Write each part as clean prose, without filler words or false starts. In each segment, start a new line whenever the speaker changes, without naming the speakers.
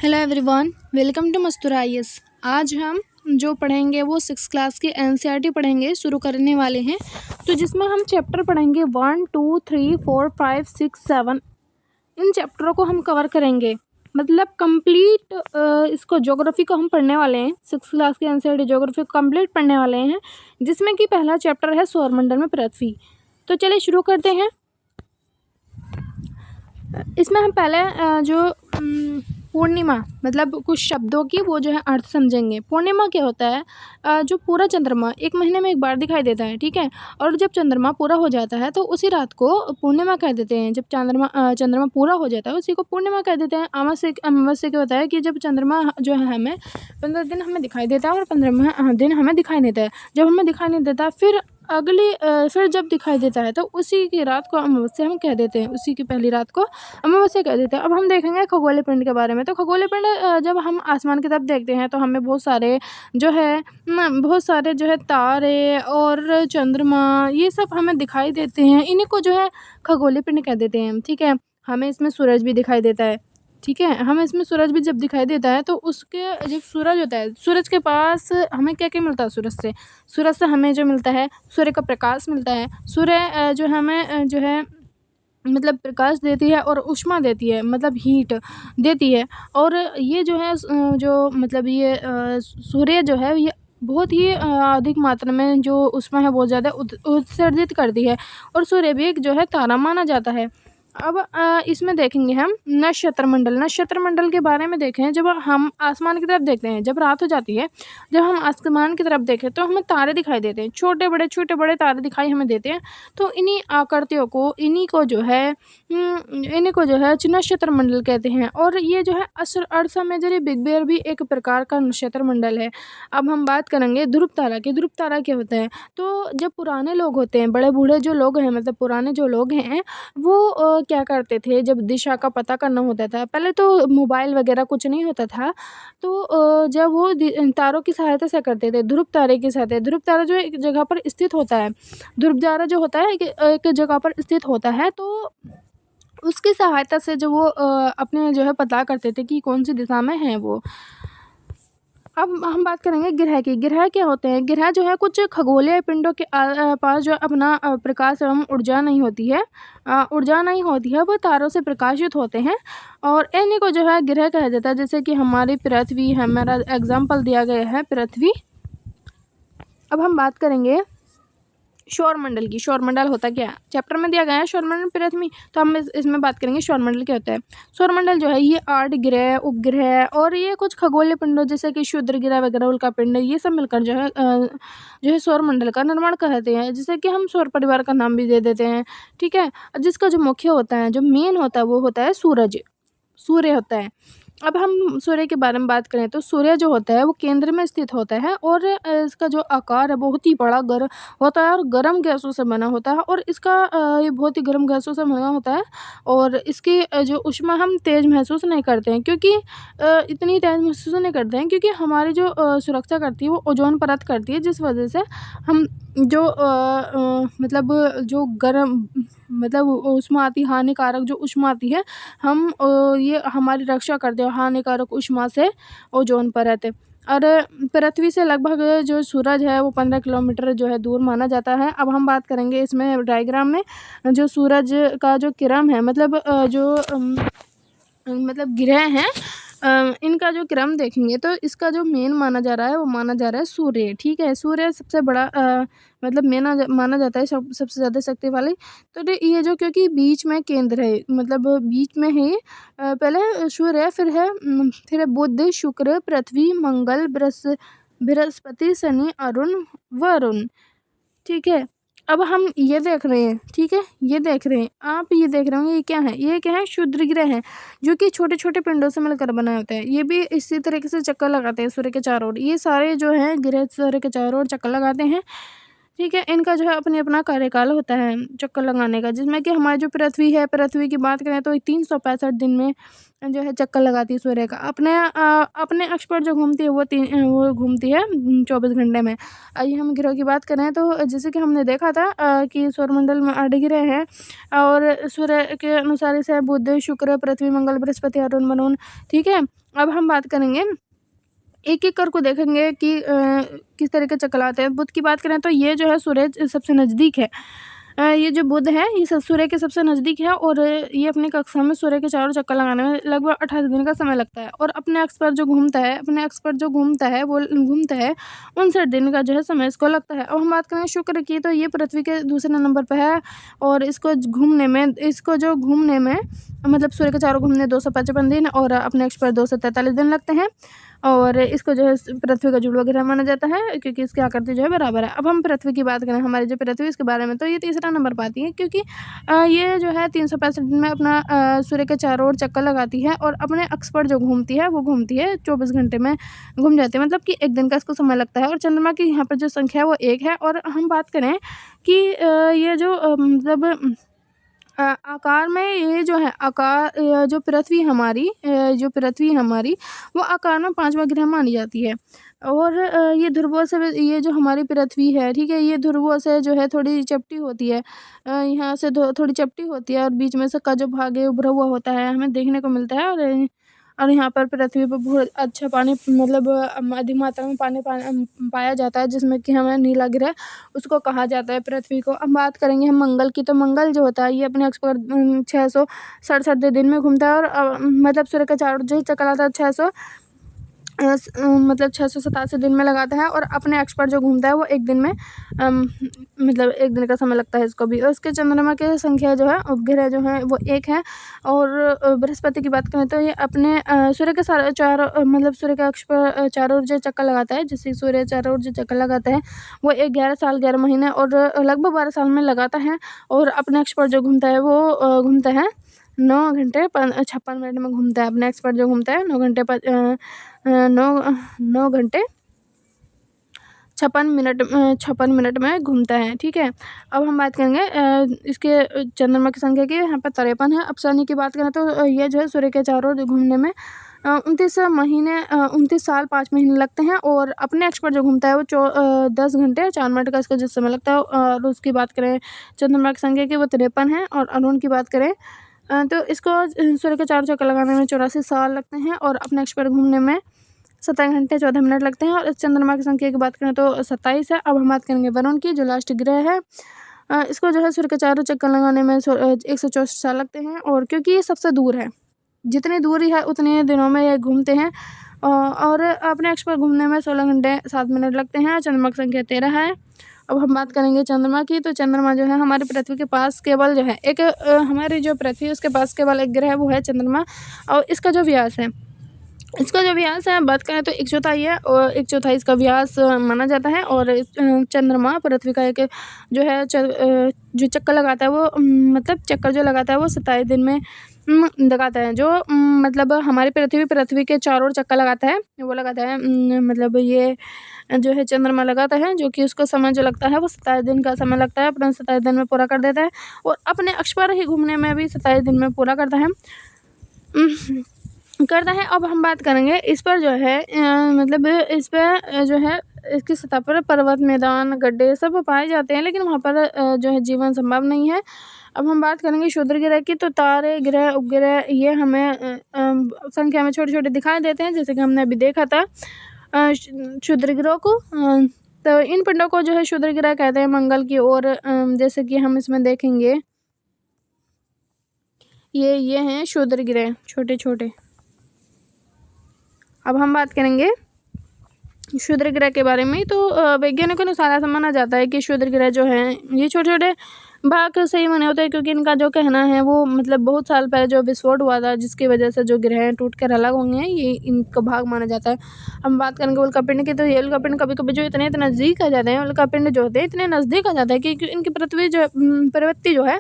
Hello everyone, welcome to Mastura IAS. आज हम जो पढ़ेंगे वो 6 क्लास के एनसीईआरटी पढ़ेंगे, शुरू करने वाले हैं। तो जिसमें हम चैप्टर पढ़ेंगे 1, 2, 3, 4, 5, 6, 7। इन चैप्टरों को हम कवर करेंगे, मतलब कंप्लीट इसको ज्योग्राफी को हम पढ़ने वाले हैं। 6 क्लास के एनसीईआरटी ज्योग्राफी को कंप्लीट पढ़ने वाले हैं, जिसमें कि पहला चैप्टर है सौरमंडल में पृथ्वी। तो चलिए शुरू करते हैं। इसमें हम पहले जो पूर्णिमा मतलब कुछ शब्दों की वो जो है अर्थ समझेंगे। पूर्णिमा क्या होता है? जो पूरा चंद्रमा 1 महीने में एक बार दिखाई देता है, ठीक है। और जब चंद्रमा पूरा हो जाता है तो उसी रात को पूर्णिमा कह देते हैं। जब चंद्रमा पूरा हो जाता है उसी को पूर्णिमा कह देते हैं। अमावस्या क्या होता है कि जब चंद्रमा जो है हमें 15 दिन हमें दिखाई देता है और 15 दिन हमें दिखाई नहीं देता है। जब हमें दिखाई नहीं देता फिर जब दिखाई देता है तो उसी की रात को अमावस्या हम कह देते हैं। उसी की पहली रात को अमावस्या कह देते हैं। अब हम देखेंगे खगोलीय पिंड के बारे में। तो खगोलीय पिंड जब हम आसमान की तरफ देखते हैं तो हमें बहुत सारे जो है तारे और चंद्रमा ये सब हमें दिखाई देते हैं। इन्हीं को जो है खगोलीय पिंड कह देते हैं, ठीक है। हमें इसमें सूरज भी दिखाई देता है, ठीक है। हमें इसमें सूरज भी जब दिखाई देता है तो उसके जब सूरज होता है, सूरज के पास हमें क्या क्या मिलता है? सूरज से हमें जो मिलता है, सूर्य का प्रकाश मिलता है। सूर्य जो हमें जो है मतलब प्रकाश देती है और ऊष्मा देती है, मतलब हीट देती है। और ये जो है जो मतलब ये सूर्य जो है ये बहुत ही अधिक मात्रा में जो ऊष्मा है बहुत ज़्यादा उत्सर्जित करती है। और सूर्य भी एक जो है तारा माना जाता है। अब इसमें देखेंगे हम नक्षत्र मंडल के बारे में देखें। जब हम आसमान की तरफ देखते हैं, जब रात हो जाती है, जब हम आसमान की तरफ देखें तो हमें तारे दिखाई देते हैं। छोटे बड़े तारे दिखाई हमें देते हैं। तो इन्हीं आकृतियों को इन्हीं को जो है नक्षत्र मंडल कहते हैं। और ये जो है अर्सा मेजर बिग बेयर भी एक प्रकार का नक्षत्र मंडल है। अब हम बात करेंगे ध्रुव तारा की। ध्रुव तारा क्या होता है? तो जब पुराने लोग होते हैं, बड़े बूढ़े जो लोग हैं, मतलब पुराने जो लोग हैं, वो क्या करते थे जब दिशा का पता करना होता था। पहले तो मोबाइल वगैरह कुछ नहीं होता था, तो जब वो तारों की सहायता से करते थे, ध्रुव तारे की सहायता। ध्रुव तारा जो एक जगह पर स्थित होता है, ध्रुव तारा जो होता है एक जगह पर स्थित होता है, तो उसकी सहायता से जो वो अपने जो है पता करते थे कि कौन सी दिशा में है वो। अब हम बात करेंगे ग्रह की। ग्रह क्या होते हैं? ग्रह जो है कुछ खगोलीय पिंडों के पास जो अपना प्रकाश एवं ऊर्जा नहीं होती है, वो तारों से प्रकाशित होते हैं। और इन्हीं को जो है ग्रह कहा जाता है। जैसे कि हमारी पृथ्वी है, हमारा एग्जाम्पल दिया गया है पृथ्वी। अब हम बात करेंगे सौरमंडल की। सौरमंडल होता क्या है? चैप्टर में दिया गया है सौरमंडल पृथ्वी, तो हम इसमें बात करेंगे सौरमंडल क्या होता है। सौरमंडल जो है ये 8 ग्रह, उपग्रह और ये कुछ खगोलीय पिंडों जैसे कि क्षुद्र ग्रह वगैरह, उल्का पिंड, ये सब मिलकर जो है सौरमंडल का निर्माण करते हैं। जैसे कि हम सौर परिवार का नाम भी दे देते हैं, ठीक है। जिसका जो मुख्य होता है, जो मेन होता है, वो होता है सूर्य होता है। अब हम सूर्य के बारे में बात करें तो सूर्य जो होता है वो केंद्र में स्थित होता है। और इसका जो आकार है बहुत ही बड़ा होता है और गर्म गैसों से बना होता है। और इसका ये बहुत ही गर्म गैसों से बना होता है। और इसकी जो ऊष्मा हम तेज़ महसूस नहीं करते हैं, क्योंकि इतनी तेज़ महसूस नहीं करते हैं क्योंकि हमारी जो सुरक्षा करती है वो ओजोन परत करती है, जिस वजह से हम जो मतलब जो गर्म मतलब ऊष्मा आती, हानिकारक जो ऊष्मा आती है, हम ये हमारी रक्षा करते हैं हानिकारक ऊष्मा से, ओजोन परत। और पृथ्वी से लगभग जो सूरज है वो 15 किलोमीटर जो है दूर माना जाता है। अब हम बात करेंगे इसमें डायग्राम में जो सूरज का जो किरण है, मतलब ग्रह हैं, इनका जो क्रम देखेंगे तो इसका जो मेन माना जा रहा है वो माना जा रहा है सूर्य, ठीक है। सूर्य सबसे बड़ा मतलब माना जाता है सबसे ज़्यादा शक्ति वाली। तो ये जो क्योंकि बीच में केंद्र है, मतलब बीच में है पहले सूर्य, फिर है बुध, शुक्र, पृथ्वी, मंगल, बृहस्पति, शनि, अरुण, वरुण, ठीक है। अब हम ये देख रहे हैं, ठीक है, ये देख रहे हैं आप, ये देख रहे होंगे ये क्या है? ये क्या है? क्षुद्र ग्रह है, जो कि छोटे छोटे पिंडों से मिलकर बना होता है। ये भी इसी तरीके से चक्कर लगाते हैं सूर्य के चारों ओर। ये सारे जो हैं ग्रह सूर्य के चारों ओर चक्कर लगाते हैं। ठीक है। इनका जो है अपने अपना कार्यकाल होता है चक्कर लगाने का, जिसमें कि हमारी जो पृथ्वी है, पृथ्वी की बात करें तो 365 दिन में जो है चक्कर लगाती है सूर्य का। अपने अक्ष पर जो घूमती है वो घूमती है 24 घंटे में। आइए हम ग्रहों की बात करें तो जैसे कि हमने देखा था कि सौरमंडल में 8 ग्रह हैं और सूर्य के अनुसार इसे बुध, शुक्र, पृथ्वी, मंगल, बृहस्पति, अरुण, वरुण। ठीक है। अब हम बात करेंगे एक-एक कर को देखेंगे कि किस तरह के चक्कर आते हैं। बुध की बात करें तो ये जो है सूरज सबसे नज़दीक है। ये जो बुध है ये सूर्य के सबसे नज़दीक है और ये अपनी कक्षा में सूर्य के चारों चक्कर लगाने में लगभग 28 दिन का समय लगता है और अपने अक्ष पर जो घूमता है वो घूमता है 59 दिन का जो है समय इसको लगता है। अब हम बात करें शुक्र की, तो ये पृथ्वी के दूसरे नंबर पर है और इसको जो घूमने में मतलब सूर्य के चारों घूमने 255 दिन और अपने अक्ष पर 243 दिन लगते हैं और इसको जो है पृथ्वी का जुड़वा ग्रह माना जाता है क्योंकि इसकी आकृति जो है बराबर है। अब हम पृथ्वी की बात करें, हमारी जो पृथ्वी इसके बारे में, तो ये तीसरा नंबर पर आती है क्योंकि ये जो है 365 दिन में अपना सूर्य के चारों ओर चक्कर लगाती है और अपने अक्ष पर जो घूमती है वो घूमती है 24 घंटे में घूम जाती है, मतलब कि एक दिन का इसको समय लगता है। और चंद्रमा की यहाँ पर जो संख्या है वो 1 है। और हम बात करें कि ये जो मतलब आकार में ये जो है जो पृथ्वी हमारी वो आकार में 5वां ग्रह मानी जाती है और ये ध्रुवों से ये जो हमारी पृथ्वी है, ठीक है, ये ध्रुवों से जो है थोड़ी चपटी होती है। यहाँ से थोड़ी चपटी होती है और बीच में से का जो भाग है उभरा हुआ होता है, हमें देखने को मिलता है। और यहाँ पर पृथ्वी पर बहुत अच्छा पानी मतलब अधिक मात्रा में पानी पाया जाता है, जिसमें कि हमें नीला ग्रह उसको कहा जाता है पृथ्वी को। अब बात करेंगे हम मंगल की, तो मंगल जो होता है ये अपने अक्ष पर 667 दिन में घूमता है और मतलब सूर्य का चारों जो चक्कर आता है 687 दिन में लगाता है और अपने अक्ष पर जो घूमता है वो एक दिन में मतलब एक दिन का समय लगता है इसको भी। और उसके चंद्रमा की संख्या जो है उपग्रह जो है वो 1 है। और बृहस्पति की बात करें तो ये अपने सूर्य के सूर्य के अक्ष पर चारों ओर जो चक्कर लगाता है, जिससे सूर्य चारों ओर जो चक्कर लगाता है वो 11 साल 11 महीने और लगभग 12 साल में लगाता है और अपने अक्ष पर जो घूमता है वो घूमता है 9 घंटे 56 मिनट में घूमता है। अपने अक्ष पर जो घूमता है 9 घंटे 56 मिनट में घूमता है। ठीक है। अब हम बात करेंगे इसके चंद्रमा की संख्या की, यहाँ पर 53 है। अब शनि की बात करें तो ये जो है सूर्य के चारों ओर घूमने में 29 साल 5 महीने लगते हैं और अपने अक्ष पर जो घूमता है वो 10 घंटे 4 मिनट का इसका जो समय लगता है। और उसकी बात करें चंद्रमा की संख्या की, वो 53 है। और अरुण की बात करें तो इसको सूर्य के चारों चक्कर लगाने में 84 साल लगते हैं और अपने अक्ष पर घूमने में 17 घंटे 14 मिनट लगते हैं। और इस चंद्रमा की संख्या की बात करें तो 27 है। अब हम बात करेंगे वरुण की, जो लास्ट ग्रह है। इसको जो है सूर्य के चारों चक्कर लगाने में 164 साल लगते हैं और क्योंकि ये सबसे दूर है, जितनी दूरी है उतने दिनों में ये घूमते हैं और अपने अक्ष पर घूमने में 16 घंटे 7 मिनट लगते हैं। चंद्रमा की संख्या 13 है। अब हम बात करेंगे चंद्रमा की, तो चंद्रमा जो है हमारी पृथ्वी के पास केवल जो है एक हमारी जो पृथ्वी है उसके पास केवल एक ग्रह है, वो है चंद्रमा। और इसका जो व्यास है बात करें तो 1/4 है और 1/4 इसका व्यास माना जाता है। और चंद्रमा पृथ्वी का एक जो है जो चक्कर लगाता है वो मतलब चक्कर जो लगाता है वो 27 दिन में लगाता है। जो मतलब हमारी पृथ्वी के चारों ओर चक्कर लगाता है वो लगाता है मतलब ये जो है चंद्रमा लगाता है, जो कि उसको समय जो लगता है वो 27 दिन का समय लगता है, अपना 27 दिन में पूरा कर देता है और अपने अक्ष पर ही घूमने में भी 27 दिन में पूरा करता है। अब हम बात करेंगे इस पर जो है मतलब इस पर जो है इसकी सतह पर पर्वत, मैदान, गड्ढे सब पाए जाते हैं, लेकिन वहाँ पर जो है जीवन संभव नहीं है। अब हम बात करेंगे क्षुद्र ग्रह की, तो तारे, ग्रह, उपग्रह ये हमें संख्या में छोटे छोटे दिखाई देते हैं, जैसे कि हमने अभी देखा था क्षुद्र ग्रह को। तो इन पिंडों को जो है क्षुद्र ग्रह कहते हैं मंगल की ओर। जैसे कि हम इसमें देखेंगे ये हैं क्षुद्र ग्रह छोटे छोटे। अब हम बात करेंगे क्षुद्र ग्रह के बारे में, तो वैज्ञानिकों के अनुसार ऐसा माना जाता है कि क्षुद्र ग्रह जो हैं ये छोटे छोटे भाग से ही बने होते हैं, क्योंकि इनका जो कहना है वो मतलब बहुत साल पहले जो विस्फोट हुआ था जिसकी वजह से जो ग्रह टूट कर अलग होंगे हैं, ये इनका भाग माना जाता है। हम बात करेंगे उल्कापिंड की, तो ये उल्कापिंड कभी कभी जो इतने नज़दीक आ जाते हैं, उल्कापिंड जो होते हैं इतने नज़दीक आ जाते हैं कि इनकी प्रवृत्ति जो है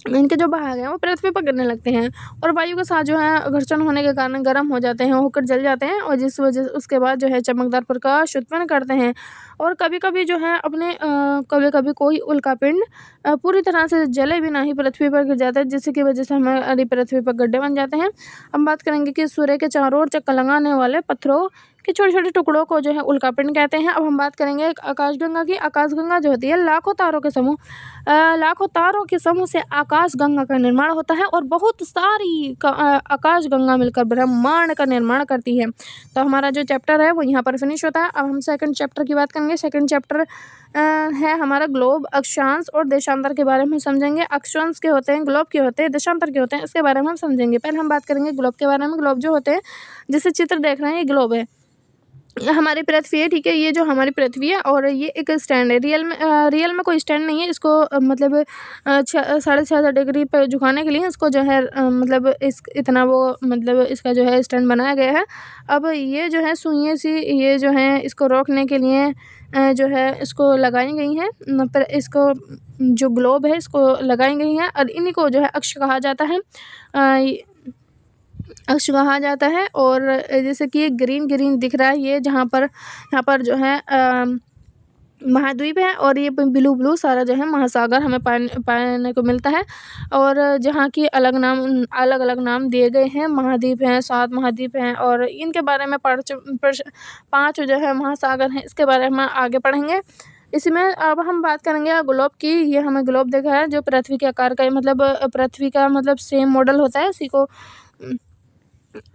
इनके जो भाग हैं वो पृथ्वी पर गिरने लगते हैं और वायु के साथ जो है घर्षण होने के कारण गर्म हो जाते हैं, होकर जल जाते हैं और जिस वजह उसके बाद जो है चमकदार प्रकाश उत्पन्न करते हैं। और कभी कभी जो है कभी कभी कोई उल्कापिंड पूरी तरह से जले बिना ही पृथ्वी पर गिर जाता है, जिसकी वजह से हमारी पृथ्वी पर गड्ढे बन जाते हैं। हम बात करेंगे कि सूर्य के चारों ओर चक्कर लगाने वाले पत्थरों के छोटे छोटे टुकड़ों को जो है उल्कापिंड कहते हैं। अब हम बात करेंगे आकाशगंगा की। आकाशगंगा जो होती है लाखों तारों के समूह से आकाशगंगा का निर्माण होता है और बहुत सारी आकाशगंगा मिलकर ब्रह्मांड का निर्माण करती है। तो हमारा जो चैप्टर है वो यहाँ पर फिनिश होता है। अब हम सेकंड चैप्टर की बात करेंगे। सेकंड चैप्टर है हमारा ग्लोब, अक्षांश और देशांतर के बारे में समझेंगे। अक्षांश के होते हैं, ग्लोब के होते हैं, देशांतर के होते हैं, इसके बारे में हम समझेंगे। पहले हम बात करेंगे ग्लोब के बारे में। ग्लोब जो होते हैं, जिसे चित्र देख रहे हैं, ये ग्लोब है, हमारी पृथ्वी है, ठीक है। ये जो हमारी पृथ्वी है और ये एक स्टैंड है। रियल में कोई स्टैंड नहीं है, इसको मतलब 6.5 डिग्री पर झुकाने के लिए इसको जो है मतलब इतना वो मतलब इसका जो है स्टैंड बनाया गया है। अब ये जो है सुइयाँ सी ये जो है इसको रोकने के लिए जो है इसको लगाई गई हैं, पर इसको जो ग्लोब है इसको लगाई गई हैं और इन्हीं को जो है अक्ष कहा जाता है। अक्ष कहा जाता है और जैसे कि ये ग्रीन ग्रीन दिख रहा है, ये यहाँ पर जो है महाद्वीप है और ये ब्लू ब्लू सारा जो है महासागर हमें पाने को मिलता है। और जहाँ की अलग अलग नाम दिए गए हैं, महाद्वीप हैं, 7 महाद्वीप हैं और इनके बारे में 5 जो है महासागर हैं, इसके बारे में आगे पढ़ेंगे। इसमें अब हम बात करेंगे ग्लोब की। ये हमें ग्लोब देखा है जो पृथ्वी के आकार का है, मतलब पृथ्वी का मतलब सेम मॉडल होता है, इसी को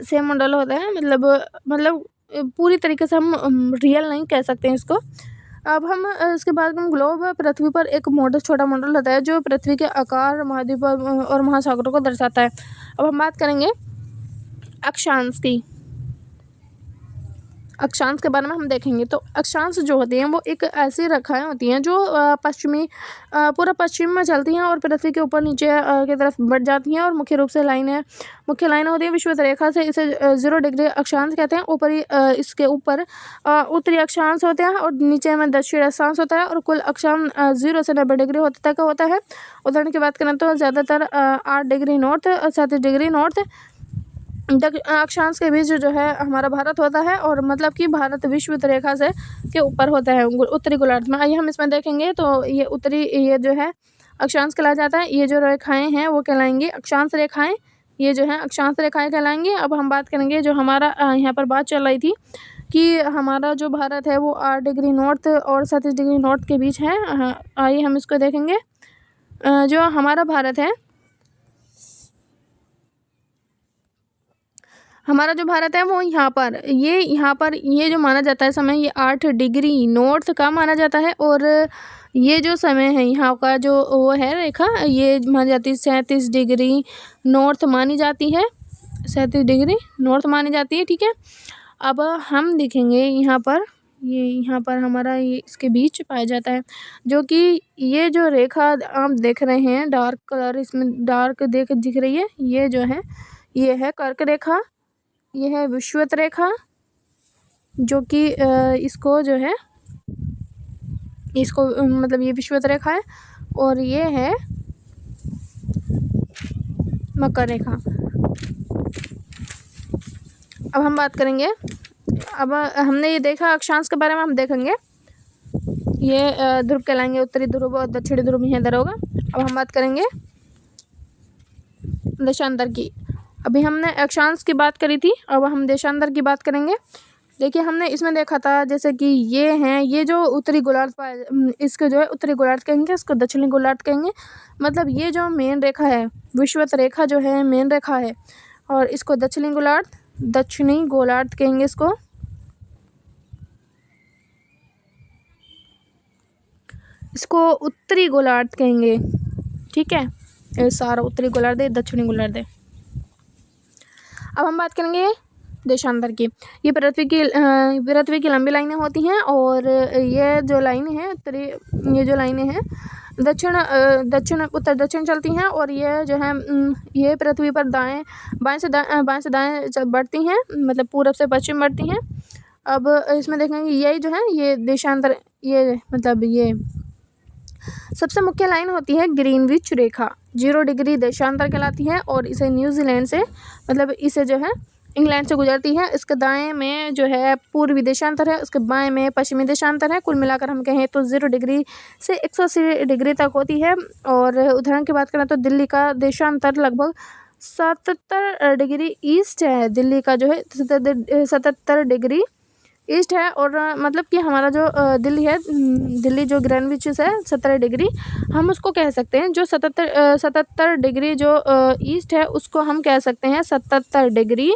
सेम मॉडल होता है, मतलब पूरी तरीके से हम रियल नहीं कह सकते हैं इसको। अब हम इसके बाद हम ग्लोब पृथ्वी पर एक छोटा मॉडल होता है जो पृथ्वी के आकार, महाद्वीप और महासागरों को दर्शाता है। अब हम बात करेंगे अक्षांश की। अक्षांश के बारे में हम देखेंगे। तो अक्षांश जो होती हैं वो एक ऐसी रेखाएं होती हैं जो पूरा पश्चिम में चलती हैं और पृथ्वी के ऊपर नीचे की तरफ बढ़ जाती हैं और मुख्य लाइनें होती हैं विषुवत रेखा से। इसे 0 डिग्री अक्षांश कहते हैं। इसके ऊपर उत्तरी अक्षांश होते हैं और नीचे में दक्षिण अक्षांश होता है और कुल अक्षांश 0 से 90 डिग्री तक होता है। उदाहरण की बात करें तो ज़्यादातर 8 डिग्री नॉर्थ और 37 डिग्री नॉर्थ अक्षांश के बीच जो है हमारा भारत होता है और मतलब कि भारत विषुवत रेखा से के ऊपर होता है उत्तरी गोलार्ध में। आइए हम इसमें देखेंगे। तो ये जो है अक्षांश कहलाया जाता है। ये जो रेखाएं हैं वो कहलाएंगी अक्षांश रेखाएं। ये जो है अक्षांश रेखाएं कहलाएंगी। अब हम बात करेंगे जो हमारा यहाँ पर बात चल रही थी कि हमारा जो भारत है वो 8 डिग्री नॉर्थ और 37 डिग्री नॉर्थ के बीच है। आइए हम इसको देखेंगे। जो हमारा भारत है वो यहाँ पर ये जो माना जाता है समय, ये 8 डिग्री नॉर्थ का माना जाता है और ये जो समय है यहाँ का जो वो है रेखा, ये मानी जाती है 37 डिग्री नॉर्थ मानी जाती है। 37 डिग्री नॉर्थ मानी जाती है, ठीक है। अब हम देखेंगे यहाँ पर हमारा ये इसके बीच पाया जाता है, जो कि ये जो रेखा आप देख रहे हैं डार्क कलर इसमें डार्क दिख रही है, ये जो है ये है कर्क रेखा, ये है विषुवत रेखा, जो कि इसको मतलब ये विषुवत रेखा है और ये है मकर रेखा। अब हम बात करेंगे। अब हमने ये देखा अक्षांश के बारे में, हम देखेंगे ये ध्रुव कहलाएंगे, उत्तरी ध्रुव और दक्षिणी ध्रुव यहाँ इधर होगा। अब हम बात करेंगे देशांतर की। अभी हमने अक्षांश की बात करी थी, अब हम देशांतर की बात करेंगे। देखिए हमने इसमें देखा था जैसे कि ये जो उत्तरी गोलार्ध इसको जो है उत्तरी गोलार्ध कहेंगे, इसको दक्षिणी गोलार्ध कहेंगे। मतलब ये जो मेन रेखा है विषुवत रेखा जो है मेन रेखा है और इसको दक्षिणी गोलार्ध कहेंगे। इसको उत्तरी गोलार्ध कहेंगे, ठीक है। ये सारा उत्तरी गोलार्ध है, दक्षिणी गोलार्ध है। अब हम बात करेंगे देशांतर की। ये पृथ्वी की लंबी लाइनें होती हैं और ये जो लाइनें हैं उत्तर दक्षिण चलती हैं और ये जो है ये पृथ्वी पर बाएं से दाएं बढ़ती हैं, मतलब पूरब से पश्चिम बढ़ती हैं। अब इसमें देखेंगे यही जो है ये देशांतर, ये मतलब ये सबसे मुख्य लाइन होती है ग्रीनविच रेखा। जीरो डिग्री देशांतर कहलाती है और इसे न्यूजीलैंड से मतलब इसे जो है इंग्लैंड से गुजरती है। इसके दाएं में जो है पूर्वी देशांतर है, उसके बाएं में पश्चिमी देशांतर है। कुल मिलाकर हम कहें तो 0 डिग्री से 180 डिग्री तक होती है। और उदाहरण की बात करें तो दिल्ली का देशांतर लगभग 77 डिग्री ईस्ट है। दिल्ली का जो है 77 डिग्री ईस्ट है। और मतलब कि हमारा जो दिल्ली है, दिल्ली जो ग्रीनविच है 17 डिग्री, हम उसको कह सकते हैं जो 77 डिग्री जो ईस्ट है उसको हम कह सकते हैं 77 डिग्री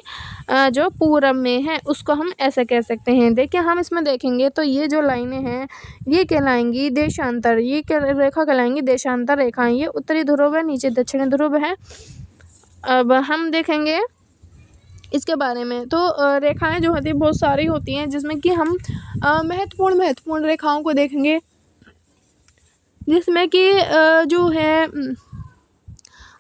जो पूरब में है उसको हम ऐसे कह सकते हैं। देखिए हम इसमें देखेंगे तो ये जो लाइनें हैं ये कहलाएंगी देशांतर, ये क्या रेखा कहलाएंगी देशांतर रेखाएं। ये उत्तरी ध्रुव है, नीचे दक्षिणी ध्रुव है। अब हम देखेंगे इसके बारे में तो रेखाएं जो होती हैं बहुत सारी होती हैं, जिसमें कि हम महत्वपूर्ण रेखाओं को देखेंगे, जिसमें कि जो है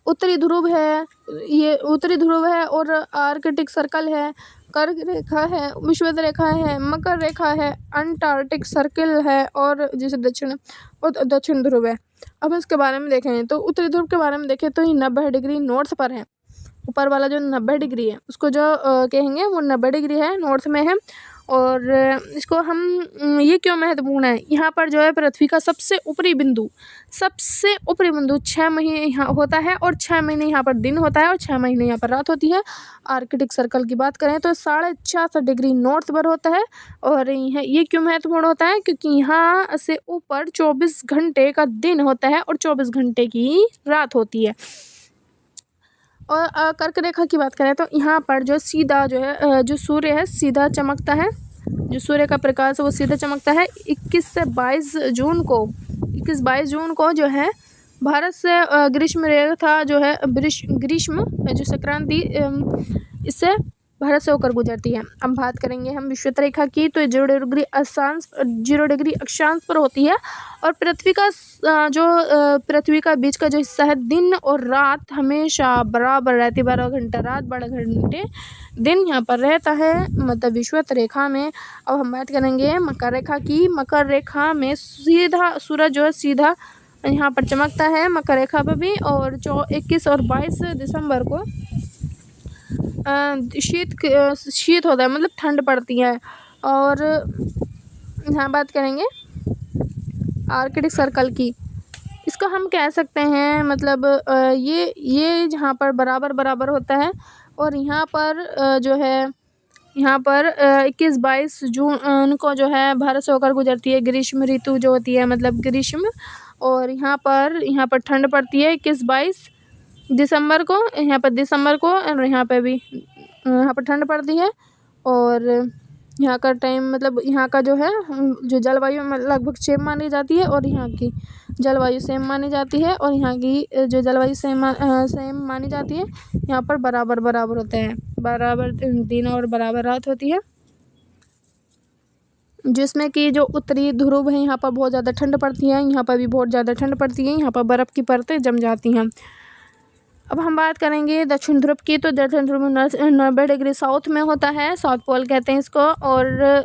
उत्तरी ध्रुव है, ये उत्तरी ध्रुव है और आर्कटिक सर्कल है, कर्क रेखा है, विषुवत रेखा है, मकर रेखा है, अंटार्कटिक सर्कल है और जैसे दक्षिण ध्रुव है। अब इसके बारे में देखें तो उत्तरी ध्रुव के बारे में देखें तो ये 90 डिग्री नॉर्थ पर है। ऊपर वाला जो 90 डिग्री है उसको जो कहेंगे वो 90 डिग्री है, नॉर्थ में है। और इसको हम ये क्यों महत्वपूर्ण है, यहाँ पर जो है पृथ्वी का सबसे ऊपरी बिंदु 6 महीने यहाँ होता है और 6 महीने यहाँ पर दिन होता है और 6 महीने यहाँ पर रात होती है। आर्कटिक सर्कल की बात करें तो 66.5 डिग्री नॉर्थ पर होता है। और ये क्यों महत्वपूर्ण होता है, क्योंकि यहाँ से ऊपर 24 घंटे का दिन होता है और 24 घंटे की रात होती है। और कर्क रेखा की बात करें तो यहाँ पर जो सीधा जो है जो सूर्य है सीधा चमकता है, जो सूर्य का प्रकाश है वो सीधा चमकता है। 21 से 22 जून को जो है भारत से ग्रीष्म रेखा जो है ग्रीष्म जो संक्रांति इससे भारत से होकर गुजरती है। अब बात करेंगे हम विषुवत रेखा की तो 0 डिग्री अक्षांश पर होती है। और पृथ्वी का बीच का जो हिस्सा है दिन और रात हमेशा बराबर रहती है, 12 घंटे रात 12 घंटे दिन यहाँ पर रहता है मतलब विषुवत रेखा में। अब हम बात करेंगे मकर रेखा की। मकर रेखा में सीधा सूरज जो है सीधा यहाँ पर चमकता है मकर रेखा पर भी। और 21 और 22 दिसंबर को शीत होता है मतलब ठंड पड़ती है। और यहाँ बात करेंगे आर्कटिक सर्कल की, इसको हम कह सकते हैं मतलब ये जहाँ पर बराबर होता है। और यहाँ पर जो है यहाँ पर 21-22 जून को जो है भारत से होकर गुजरती है ग्रीष्म ऋतु जो होती है मतलब ग्रीष्म। और यहाँ पर ठंड पड़ती है 21-22 दिसंबर को, यहाँ पर और यहाँ पे भी यहाँ पर ठंड पड़ती है। और यहाँ का टाइम मतलब यहाँ का जो है जो जलवायु लगभग सेम मानी जाती है और यहाँ की जलवायु सेम मानी जाती है। और यहाँ की जो जलवायु सेम मानी जाती है, यहाँ पर बराबर होते हैं, बराबर दिन और बराबर रात होती है। जिसमें कि जो उत्तरी ध्रुव है यहाँ पर बहुत ज़्यादा ठंड पड़ती है, यहाँ पर भी बहुत ज़्यादा ठंड पड़ती है, यहाँ पर बर्फ़ की परतें जम जाती हैं। अब हम बात करेंगे दक्षिण ध्रुव की तो दक्षिण ध्रुव 90 डिग्री साउथ में होता है, साउथ पोल कहते हैं इसको। और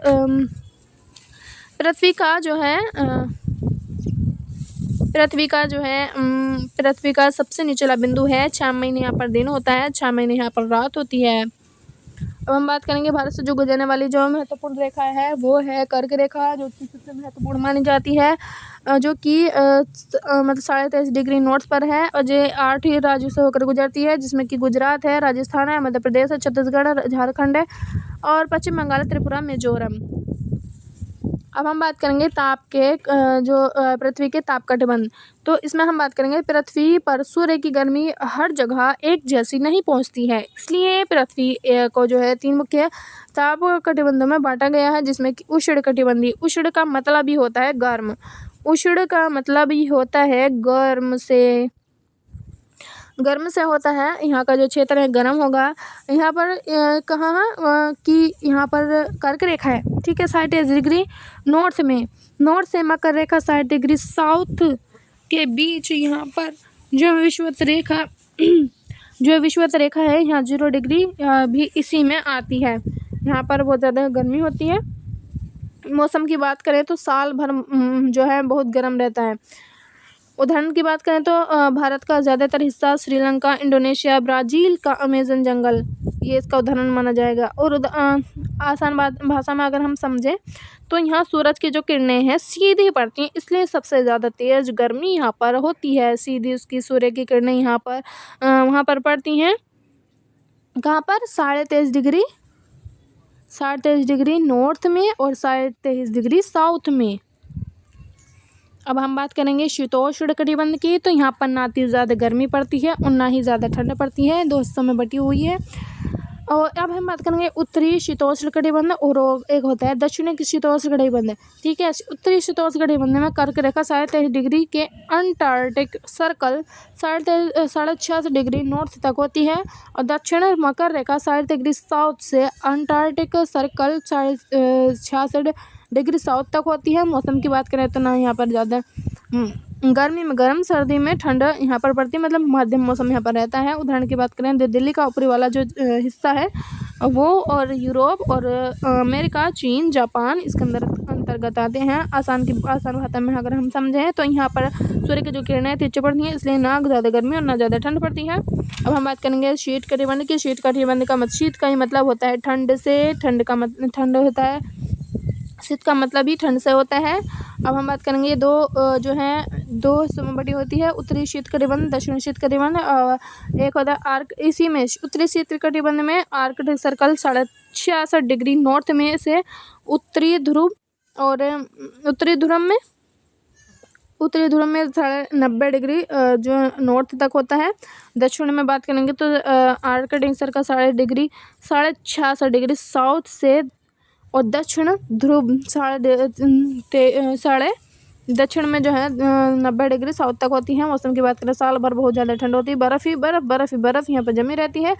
पृथ्वी का सबसे निचला बिंदु है। 6 महीने यहाँ पर दिन होता है, 6 महीने यहाँ पर रात होती है। अब हम बात करेंगे भारत से जो गुजरने वाली जो महत्वपूर्ण रेखा है वो है कर्क रेखा, जो कि सबसे महत्वपूर्ण मानी जाती है, जो कि मतलब 23.5 डिग्री नॉर्थ पर है। और ये 8 ही राज्यों से होकर गुजरती है, जिसमें कि गुजरात है, राजस्थान है, मध्य प्रदेश है, छत्तीसगढ़, झारखंड है और पश्चिम बंगाल, त्रिपुरा, मिजोरम। अब हम बात करेंगे ताप के जो पृथ्वी के ताप कटिबंध। तो इसमें हम बात करेंगे पृथ्वी पर सूर्य की गर्मी हर जगह एक जैसी नहीं पहुंचती है, इसलिए पृथ्वी को जो है 3 मुख्य ताप कटिबंधों में बांटा गया है, जिसमें कि उष्ण कटिबंधी। उष्ण का मतलब ही होता है गर्म, उष्ण का मतलब ही होता है गर्म से होता है। यहाँ का जो क्षेत्र है गर्म होगा। यहाँ पर कहाँ कि यहाँ पर कर्क रेखा है, ठीक है, 60 डिग्री नॉर्थ में, नॉर्थ से मकर रेखा 60 डिग्री साउथ के बीच यहाँ पर जो विषुवत रेखा है यहाँ 0 डिग्री भी इसी में आती है। यहाँ पर बहुत ज़्यादा गर्मी होती है। मौसम की बात करें तो साल भर जो है बहुत गर्म रहता है। उदाहरण की बात करें तो भारत का ज़्यादातर हिस्सा, श्रीलंका, इंडोनेशिया, ब्राज़ील का अमेज़न जंगल, ये इसका उदाहरण माना जाएगा। और आसान भाषा में अगर हम समझें तो यहाँ सूरज की जो किरणें हैं सीधी पड़ती हैं, इसलिए सबसे ज़्यादा तेज़ गर्मी यहाँ पर होती है। सीधी उसकी सूर्य की किरणें यहाँ पर वहाँ पर पड़ती हैं, कहाँ पर? 23.5 डिग्री नॉर्थ में और 23.5 डिग्री साउथ में। अब हम बात करेंगे शीतोष्ण कटिबंध की, तो यहाँ पर ना तो ज़्यादा गर्मी पड़ती है और ना ही ज़्यादा ठंड पड़ती है, दो हिस्सों में बटी हुई है। और अब हम बात करेंगे उत्तरी शीतोष्ण कटिबंध और एक होता है दक्षिणी शीतोष्ण कटिबंध। ठीक है, उत्तरी शीतोष्ण कटिबंध में कर्क रेखा 23.5 डिग्री के अंटार्कटिक सर्कल 66.5 डिग्री नॉर्थ तक होती है, और दक्षिण मकर रेखा 23 डिग्री साउथ से अंटार्कटिक सर्कल 66 डिग्री साउथ तक होती है। मौसम की बात करें तो ना यहाँ पर ज़्यादा गर्मी में गर्म, सर्दी में ठंड यहाँ पर पड़ती है, मतलब मध्यम मौसम यहाँ पर रहता है। उदाहरण की बात करें तो दिल्ली का ऊपरी वाला जो हिस्सा है वो, और यूरोप और अमेरिका, चीन, जापान इसके अंतर्गत आते हैं। आसान भाषा में अगर हम समझें तो यहाँ पर सूर्य की जो किरणें तेज पड़ती हैं, इसलिए ना ज़्यादा गर्मी और ना ज़्यादा ठंड पड़ती है। अब हम बात करेंगे शीत कटिबंध की। शीत कटिबंध का शीत का ही मतलब होता है ठंड से, ठंड होता है, शीत का मतलब ही ठंड से होता है। अब हम बात करेंगे दो हिस्सों में बटी होती है, उत्तरी शीत कटिबंध, दक्षिणी शीत कटिबंध। एक होता है आर्क, इसी में उत्तरी शीत कटिबंध में आर्कटिक सर्कल 66 डिग्री नॉर्थ में से उत्तरी ध्रुव, और उत्तरी ध्रुव में 90 डिग्री जो नॉर्थ तक होता है। दक्षिण में बात करेंगे तो आर्कटिक सर्कल 66 डिग्री साउथ से, और दक्षिण ध्रुव दक्षिण में जो है 90 डिग्री साउथ तक होती है। मौसम की बात करें साल भर बहुत ज़्यादा ठंड होती है, बर्फ़ यहाँ पर जमी रहती है।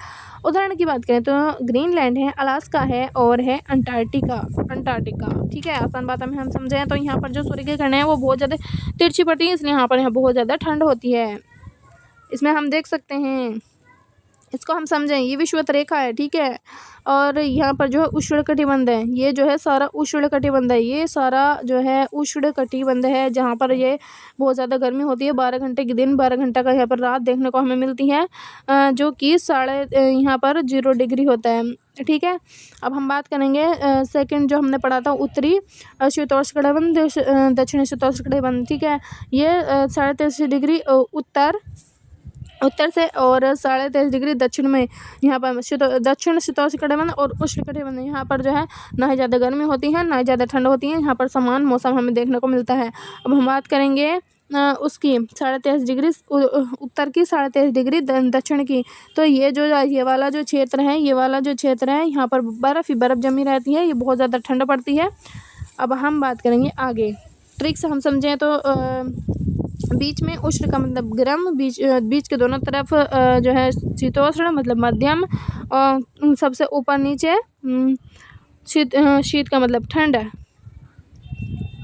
उदाहरण की बात करें तो ग्रीनलैंड है, अलास्का है और है अंटार्कटिका। ठीक है, आसान बात में हम समझें तो यहाँ पर जो सूर्य की किरणें हैं वो बहुत ज़्यादा तिरछी पड़ती है, इसलिए यहाँ पर बहुत ज़्यादा ठंड होती है। इसमें हम देख सकते हैं, इसको हम समझें, ये विषुवत रेखा है। ठीक है, और यहाँ पर जो है उष्ण कटिबंध है, ये जो है सारा उष्ण कटिबंध है, ये सारा जो है उष्ण कटिबंध है, जहाँ पर ये बहुत ज़्यादा गर्मी होती है। 12 घंटे के दिन, 12 घंटा का यहाँ पर रात देखने को हमें मिलती है, जो कि यहाँ पर 0 डिग्री होता है। ठीक है, अब हम बात करेंगे सेकंड जो हमने पढ़ा था उत्तरी शीतोष्ण कटिबंध, दक्षिणी शीतोष्ण कटिबंध। ठीक है, ये 23.5 डिग्री उत्तर से और 23.5 डिग्री दक्षिण में यहाँ पर दक्षिण शीतोष्ण कटिबंध और उष्ण कटिबंध। यहाँ पर जो है ना ही ज़्यादा गर्मी होती है ना ही ज़्यादा ठंड होती है, यहाँ पर समान मौसम हमें देखने को मिलता है। अब हम बात करेंगे उसकी 23.5 डिग्री उत्तर की, 23.5 डिग्री दक्षिण की। तो ये वाला जो क्षेत्र है, यहाँ पर बर्फ़ ही बर्फ़ जमी रहती है, ये बहुत ज़्यादा ठंड पड़ती है। अब हम बात करेंगे आगे ट्रिक से हम समझें तो बीच में उष्ण का मतलब गर्म, बीच के दोनों तरफ जो है शीतोष्ण मतलब मध्यम, और सबसे ऊपर नीचे शीत का मतलब ठंड है।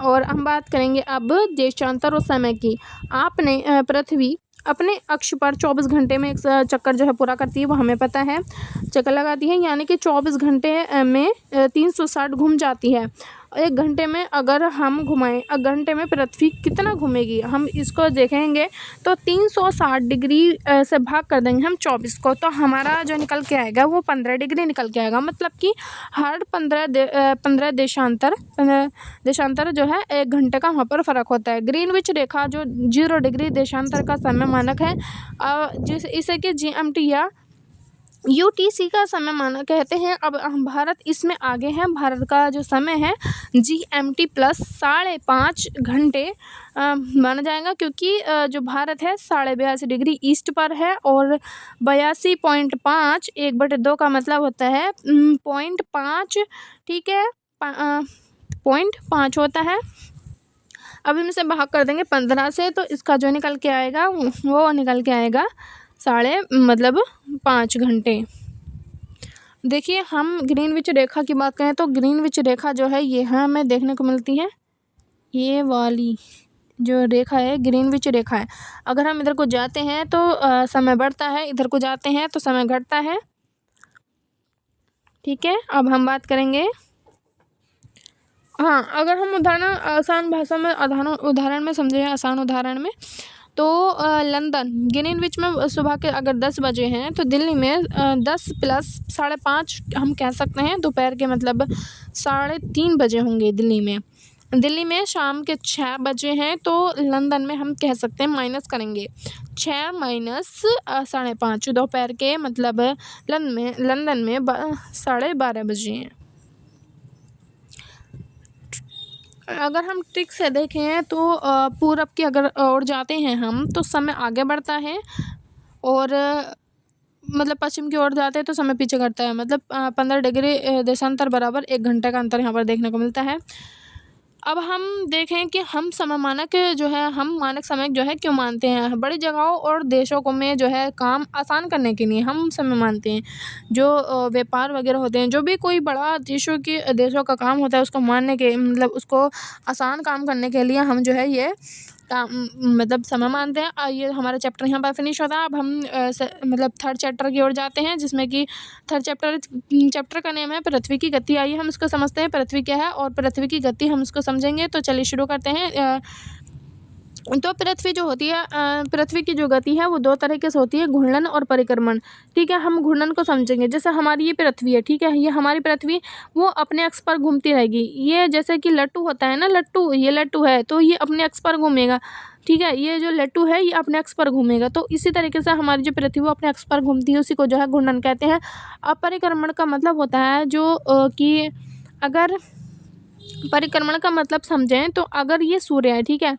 और हम बात करेंगे अब देशांतर और समय की। पृथ्वी अपने अक्ष पर 24 घंटे में एक चक्कर जो है पूरा करती है, वो हमें पता है, चक्कर लगाती है, यानी कि 24 घंटे में 360 घूम जाती है। 1 घंटे में अगर हम घुमाएं, घंटे में पृथ्वी कितना घूमेगी, हम इसको देखेंगे तो 360 डिग्री से भाग कर देंगे हम 24 को, तो हमारा जो निकल के आएगा वो 15 डिग्री निकल के आएगा। मतलब कि हर 15 देशांतर जो है 1 घंटे का वहाँ पर फ़र्क होता है। ग्रीनविच रेखा जो 0 डिग्री देशांतर का समय मानक है, इसे कि GMT या UTC का समय माना कहते हैं। अब हम भारत इसमें आगे हैं, भारत का जो समय है GMT प्लस 5.5 घंटे माना जाएगा, क्योंकि जो भारत है 82.5 डिग्री ईस्ट पर है, और 82.5 1/2 का मतलब होता है 0.5। ठीक है, 0.5 होता है। अब हम इसे भाग कर देंगे 15 से, तो इसका जो निकल के आएगा वो निकल के आएगा 5.5 घंटे। देखिए, हम ग्रीनविच रेखा की बात करें तो ग्रीनविच रेखा जो है ये हमें देखने को मिलती है, ये वाली जो रेखा है ग्रीनविच रेखा है। अगर हम इधर को जाते हैं तो समय बढ़ता है, इधर को जाते हैं तो समय घटता है। ठीक है, अब हम बात करेंगे, हाँ, अगर हम आसान भाषा में उदाहरण में समझें, आसान उदाहरण में, तो लंदन ग्रीनविच में सुबह के अगर 10 बजे हैं तो दिल्ली में 10 प्लस 5:30 हम कह सकते हैं दोपहर के, मतलब 3:30 बजे होंगे दिल्ली में। दिल्ली में शाम के 6 बजे हैं तो लंदन में हम कह सकते हैं माइनस करेंगे 6 माइनस 5:30 दोपहर के, मतलब लंदन में 12:30 बजे हैं। अगर हम ट्रिक से देखें तो पूरब की अगर ओर जाते हैं हम तो समय आगे बढ़ता है, और मतलब पश्चिम की ओर जाते हैं तो समय पीछे घटता है। मतलब 15 डिग्री देशांतर बराबर 1 घंटे का अंतर यहाँ पर देखने को मिलता है। अब हम देखें कि हम समय मानक जो है, हम मानक समय जो है क्यों मानते हैं। बड़ी जगहों और देशों को में जो है काम आसान करने के लिए हम समय मानते हैं। जो व्यापार वगैरह होते हैं, जो भी कोई बड़ा देशों का काम होता है, उसको मानने के मतलब उसको आसान काम करने के लिए हम जो है ये काम मतलब समय मानते हैं। ये हमारा चैप्टर यहाँ पर फिनिश होता है। अब हम मतलब थर्ड चैप्टर की ओर जाते हैं, जिसमें कि थर्ड चैप्टर का नेम है पृथ्वी की गति। आइए हम इसको समझते हैं पृथ्वी क्या है और पृथ्वी की गति हम इसको समझेंगे। तो चलिए शुरू करते हैं। तो पृथ्वी जो होती है, पृथ्वी की जो गति है वो 2 तरीके से होती है, घूर्णन और परिक्रमण। ठीक है, हम घूर्णन को समझेंगे। जैसे हमारी ये पृथ्वी है, ठीक है, ये हमारी पृथ्वी वो अपने अक्ष पर घूमती रहेगी। ये जैसे कि लट्टू होता है ना, लट्टू, ये लट्टू है तो ये अपने अक्ष पर घूमेगा। ठीक है, ये जो लट्टू है ये अपने अक्ष पर घूमेगा। तो इसी तरीके से हमारी जो पृथ्वी वो अपने अक्ष पर घूमती है, उसी को जो है घूर्णन कहते हैं। अब परिक्रमण का मतलब होता है जो कि अगर परिक्रमण का मतलब समझें तो अगर ये सूर्य है, ठीक है,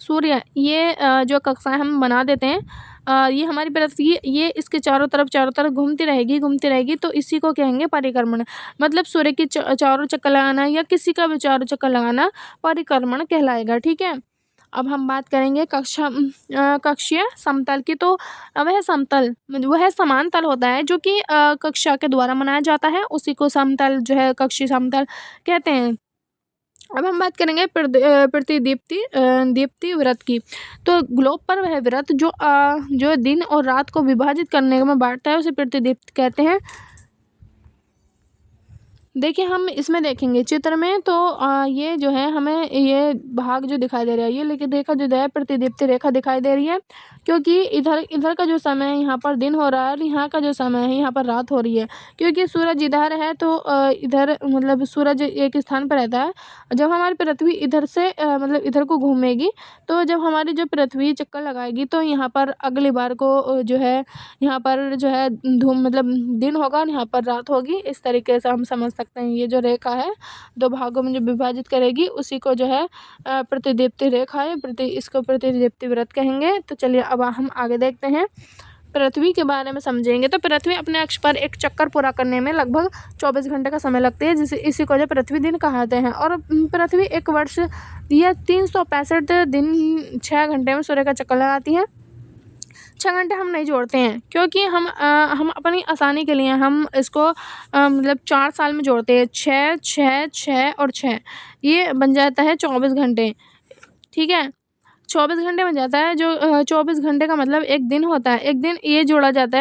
सूर्य ये जो कक्षाएं हम बना देते हैं, ये हमारी पृथ्वी ये इसके चारों तरफ घूमती रहेगी तो इसी को कहेंगे परिक्रमण। मतलब सूर्य की चारों चक्कर लगाना या किसी का भी चारों चक्कर लगाना परिक्रमण कहलाएगा। ठीक है, अब हम बात करेंगे कक्षीय समतल की। तो वह समान तल होता है जो कि कक्षा के द्वारा बनाया जाता है, उसी को समतल जो है कक्षीय समतल कहते हैं। अब हम बात करेंगे दीप्ति व्रत की। तो ग्लोब पर वह व्रत जो दिन और रात को विभाजित करने में बांटता है, उसे प्रतिदीप्ति कहते हैं। देखिए हम इसमें देखेंगे चित्र में तो ये जो है हमें ये भाग जो दिखाई दे रहा है, ये लेकिन रेखा जो है प्रतिदीप्ति रेखा दिखाई दे रही है, क्योंकि इधर का जो समय है यहाँ पर दिन हो रहा है और यहाँ का जो समय है यहाँ पर रात हो रही है। क्योंकि सूरज इधर है तो इधर मतलब सूरज एक स्थान पर रहता है। जब हमारी पृथ्वी इधर से मतलब इधर को घूमेगी, तो जब हमारी जो पृथ्वी चक्कर लगाएगी तो यहाँ पर अगली बार को जो है यहाँ पर जो है मतलब दिन होगा और यहाँ पर रात होगी। इस तरीके से हम समझ सकते हैं। ये जो रेखा है 2 भागों में जो विभाजित करेगी उसी को जो है प्रतिदीप्ति रेखा है, इसको प्रतिदीप्ति व्रत कहेंगे। तो चलिए अब हम आगे देखते हैं, पृथ्वी के बारे में समझेंगे। तो पृथ्वी अपने अक्ष पर एक चक्कर पूरा करने में लगभग 24 घंटे का समय लगते हैं, जिसे इसी को जो पृथ्वी दिन कहते हैं। और पृथ्वी एक वर्ष या 365 दिन 6 घंटे में सूर्य का चक्कर लगाती है। 6 घंटे हम नहीं जोड़ते हैं, क्योंकि हम अपनी आसानी के लिए हम इसको मतलब 4 साल में जोड़ते हैं। 6 6 6 और 6 ये बन जाता है 24 घंटे। ठीक है, 24 घंटे बन जाता है। जो 24 घंटे का मतलब एक दिन होता है, एक दिन ये जोड़ा जाता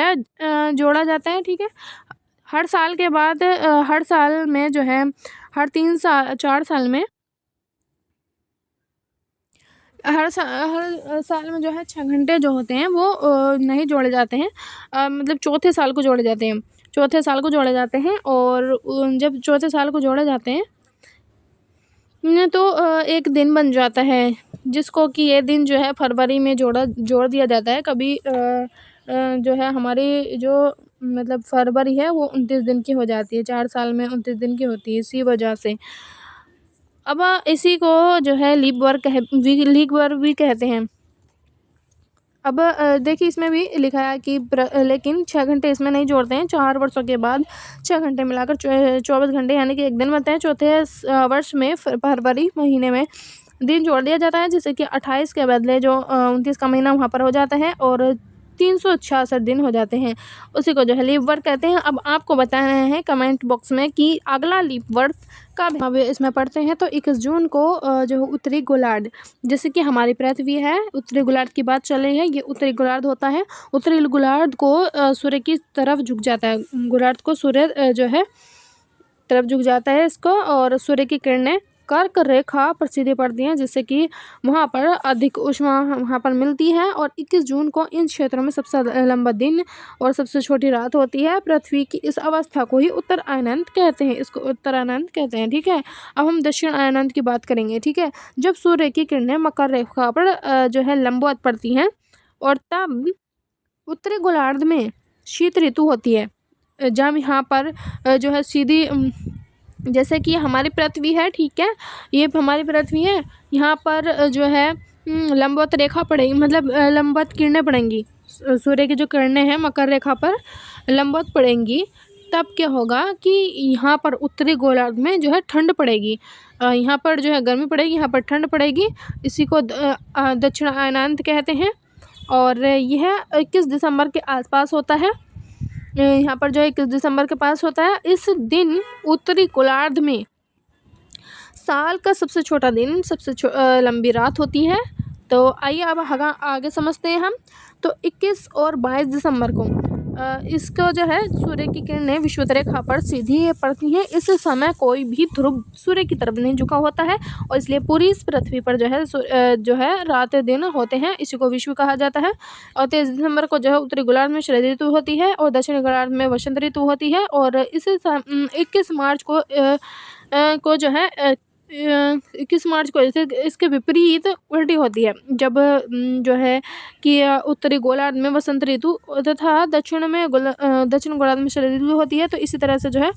है। ठीक है, हर साल के बाद हर साल में जो है हर 4 साल में हर साल में जो है 6 घंटे जो होते हैं वो नहीं जोड़े जाते हैं। मतलब चौथे साल को जोड़े जाते हैं। और जब चौथे साल को जोड़े जाते हैं तो एक दिन बन जाता है, जिसको कि ये दिन जो है फरवरी में जोड़ दिया जाता है। कभी जो है हमारी जो मतलब फरवरी है वो 29 दिन की हो जाती है, 4 साल में 29 दिन की होती है इसी वजह से। अब इसी को जो है लीप वर्ग भी कहते हैं। अब देखिए इसमें भी लिखा है कि लेकिन 6 घंटे इसमें नहीं जोड़ते हैं। 4 वर्षों के बाद 6 घंटे मिलाकर 24 घंटे यानी कि एक दिन बनते हैं। चौथे वर्ष में फरवरी महीने में दिन जोड़ दिया जाता है, जिससे कि 28 के बदले जो 29 का महीना वहाँ पर हो जाता है और 366 दिन हो जाते हैं, उसी को जो है लीप वर्ष कहते हैं। अब आपको बता रहे हैं कमेंट बॉक्स में कि अगला लीप वर्ष कब। अब इसमें पढ़ते हैं तो 21 जून को जो उत्तरी गोलार्ध, जैसे कि हमारी पृथ्वी है, उत्तरी गोलार्ध की बात चल रही है, ये उत्तरी गोलार्ध होता है। उत्तरी गोलार्ध को सूर्य की तरफ झुक जाता है, गोलार्ध को सूर्य जो है तरफ झुक जाता है इसको, और सूर्य की किरणें कर्क रेखा पर सीधे पड़ती हैं, जिससे कि वहाँ पर अधिक ऊष्मा वहाँ पर मिलती है। और 21 जून को इन क्षेत्रों में सबसे लंबा दिन और सबसे छोटी रात होती है। पृथ्वी की इस अवस्था को ही उत्तर अयनांत कहते हैं, इसको उत्तर अयनांत कहते हैं। ठीक है, अब हम दक्षिण अयनांत की बात करेंगे। ठीक है, जब सूर्य की किरणें मकर रेखा पर जो है लंबवत पड़ती हैं और तब उत्तरी गोलार्ध में शीत ऋतु होती है। जब यहाँ पर जो है सीधी जैसे कि हमारी पृथ्वी है, ठीक है, ये हमारी पृथ्वी है, यहाँ पर जो है लंबवत रेखा पड़ेगी, मतलब लंबवत किरणें पड़ेंगी, सूर्य की जो किरणें हैं मकर रेखा पर लंबवत पड़ेंगी, तब क्या होगा कि यहाँ पर उत्तरी गोलार्ध में जो है ठंड पड़ेगी, यहाँ पर जो है गर्मी पड़ेगी, यहाँ पर ठंड पड़ेगी। इसी को दक्षिण अयनांत कहते हैं। और यह 21 दिसंबर के आसपास होता है, यहाँ पर जो 21 दिसंबर के पास होता है। इस दिन उत्तरी गोलार्ध में साल का सबसे छोटा दिन, सबसे लंबी रात होती है। तो आइए अब आगे समझते हैं हम। तो 21 और 22 दिसंबर को इसको जो है सूर्य की किरणें विषुवत रेखा पर सीधी पड़ती हैं। इस समय कोई भी ध्रुव सूर्य की तरफ नहीं झुका होता है और इसलिए पूरी इस पृथ्वी पर जो है रात दिन होते हैं, इसी को विषुव कहा जाता है। और 23 दिसंबर को जो है उत्तरी गोलार्ध में शरद ऋतु होती है और दक्षिणी गोलार्ध में वसंत ऋतु होती है। और इस 21 मार्च को जो है 21 मार्च को जैसे इसके विपरीत उल्टी होती है, जब जो है कि उत्तरी गोलार्ध में वसंत ऋतु तथा दक्षिण गोलार्ध में शरद ऋतु होती है। तो इसी तरह से जो है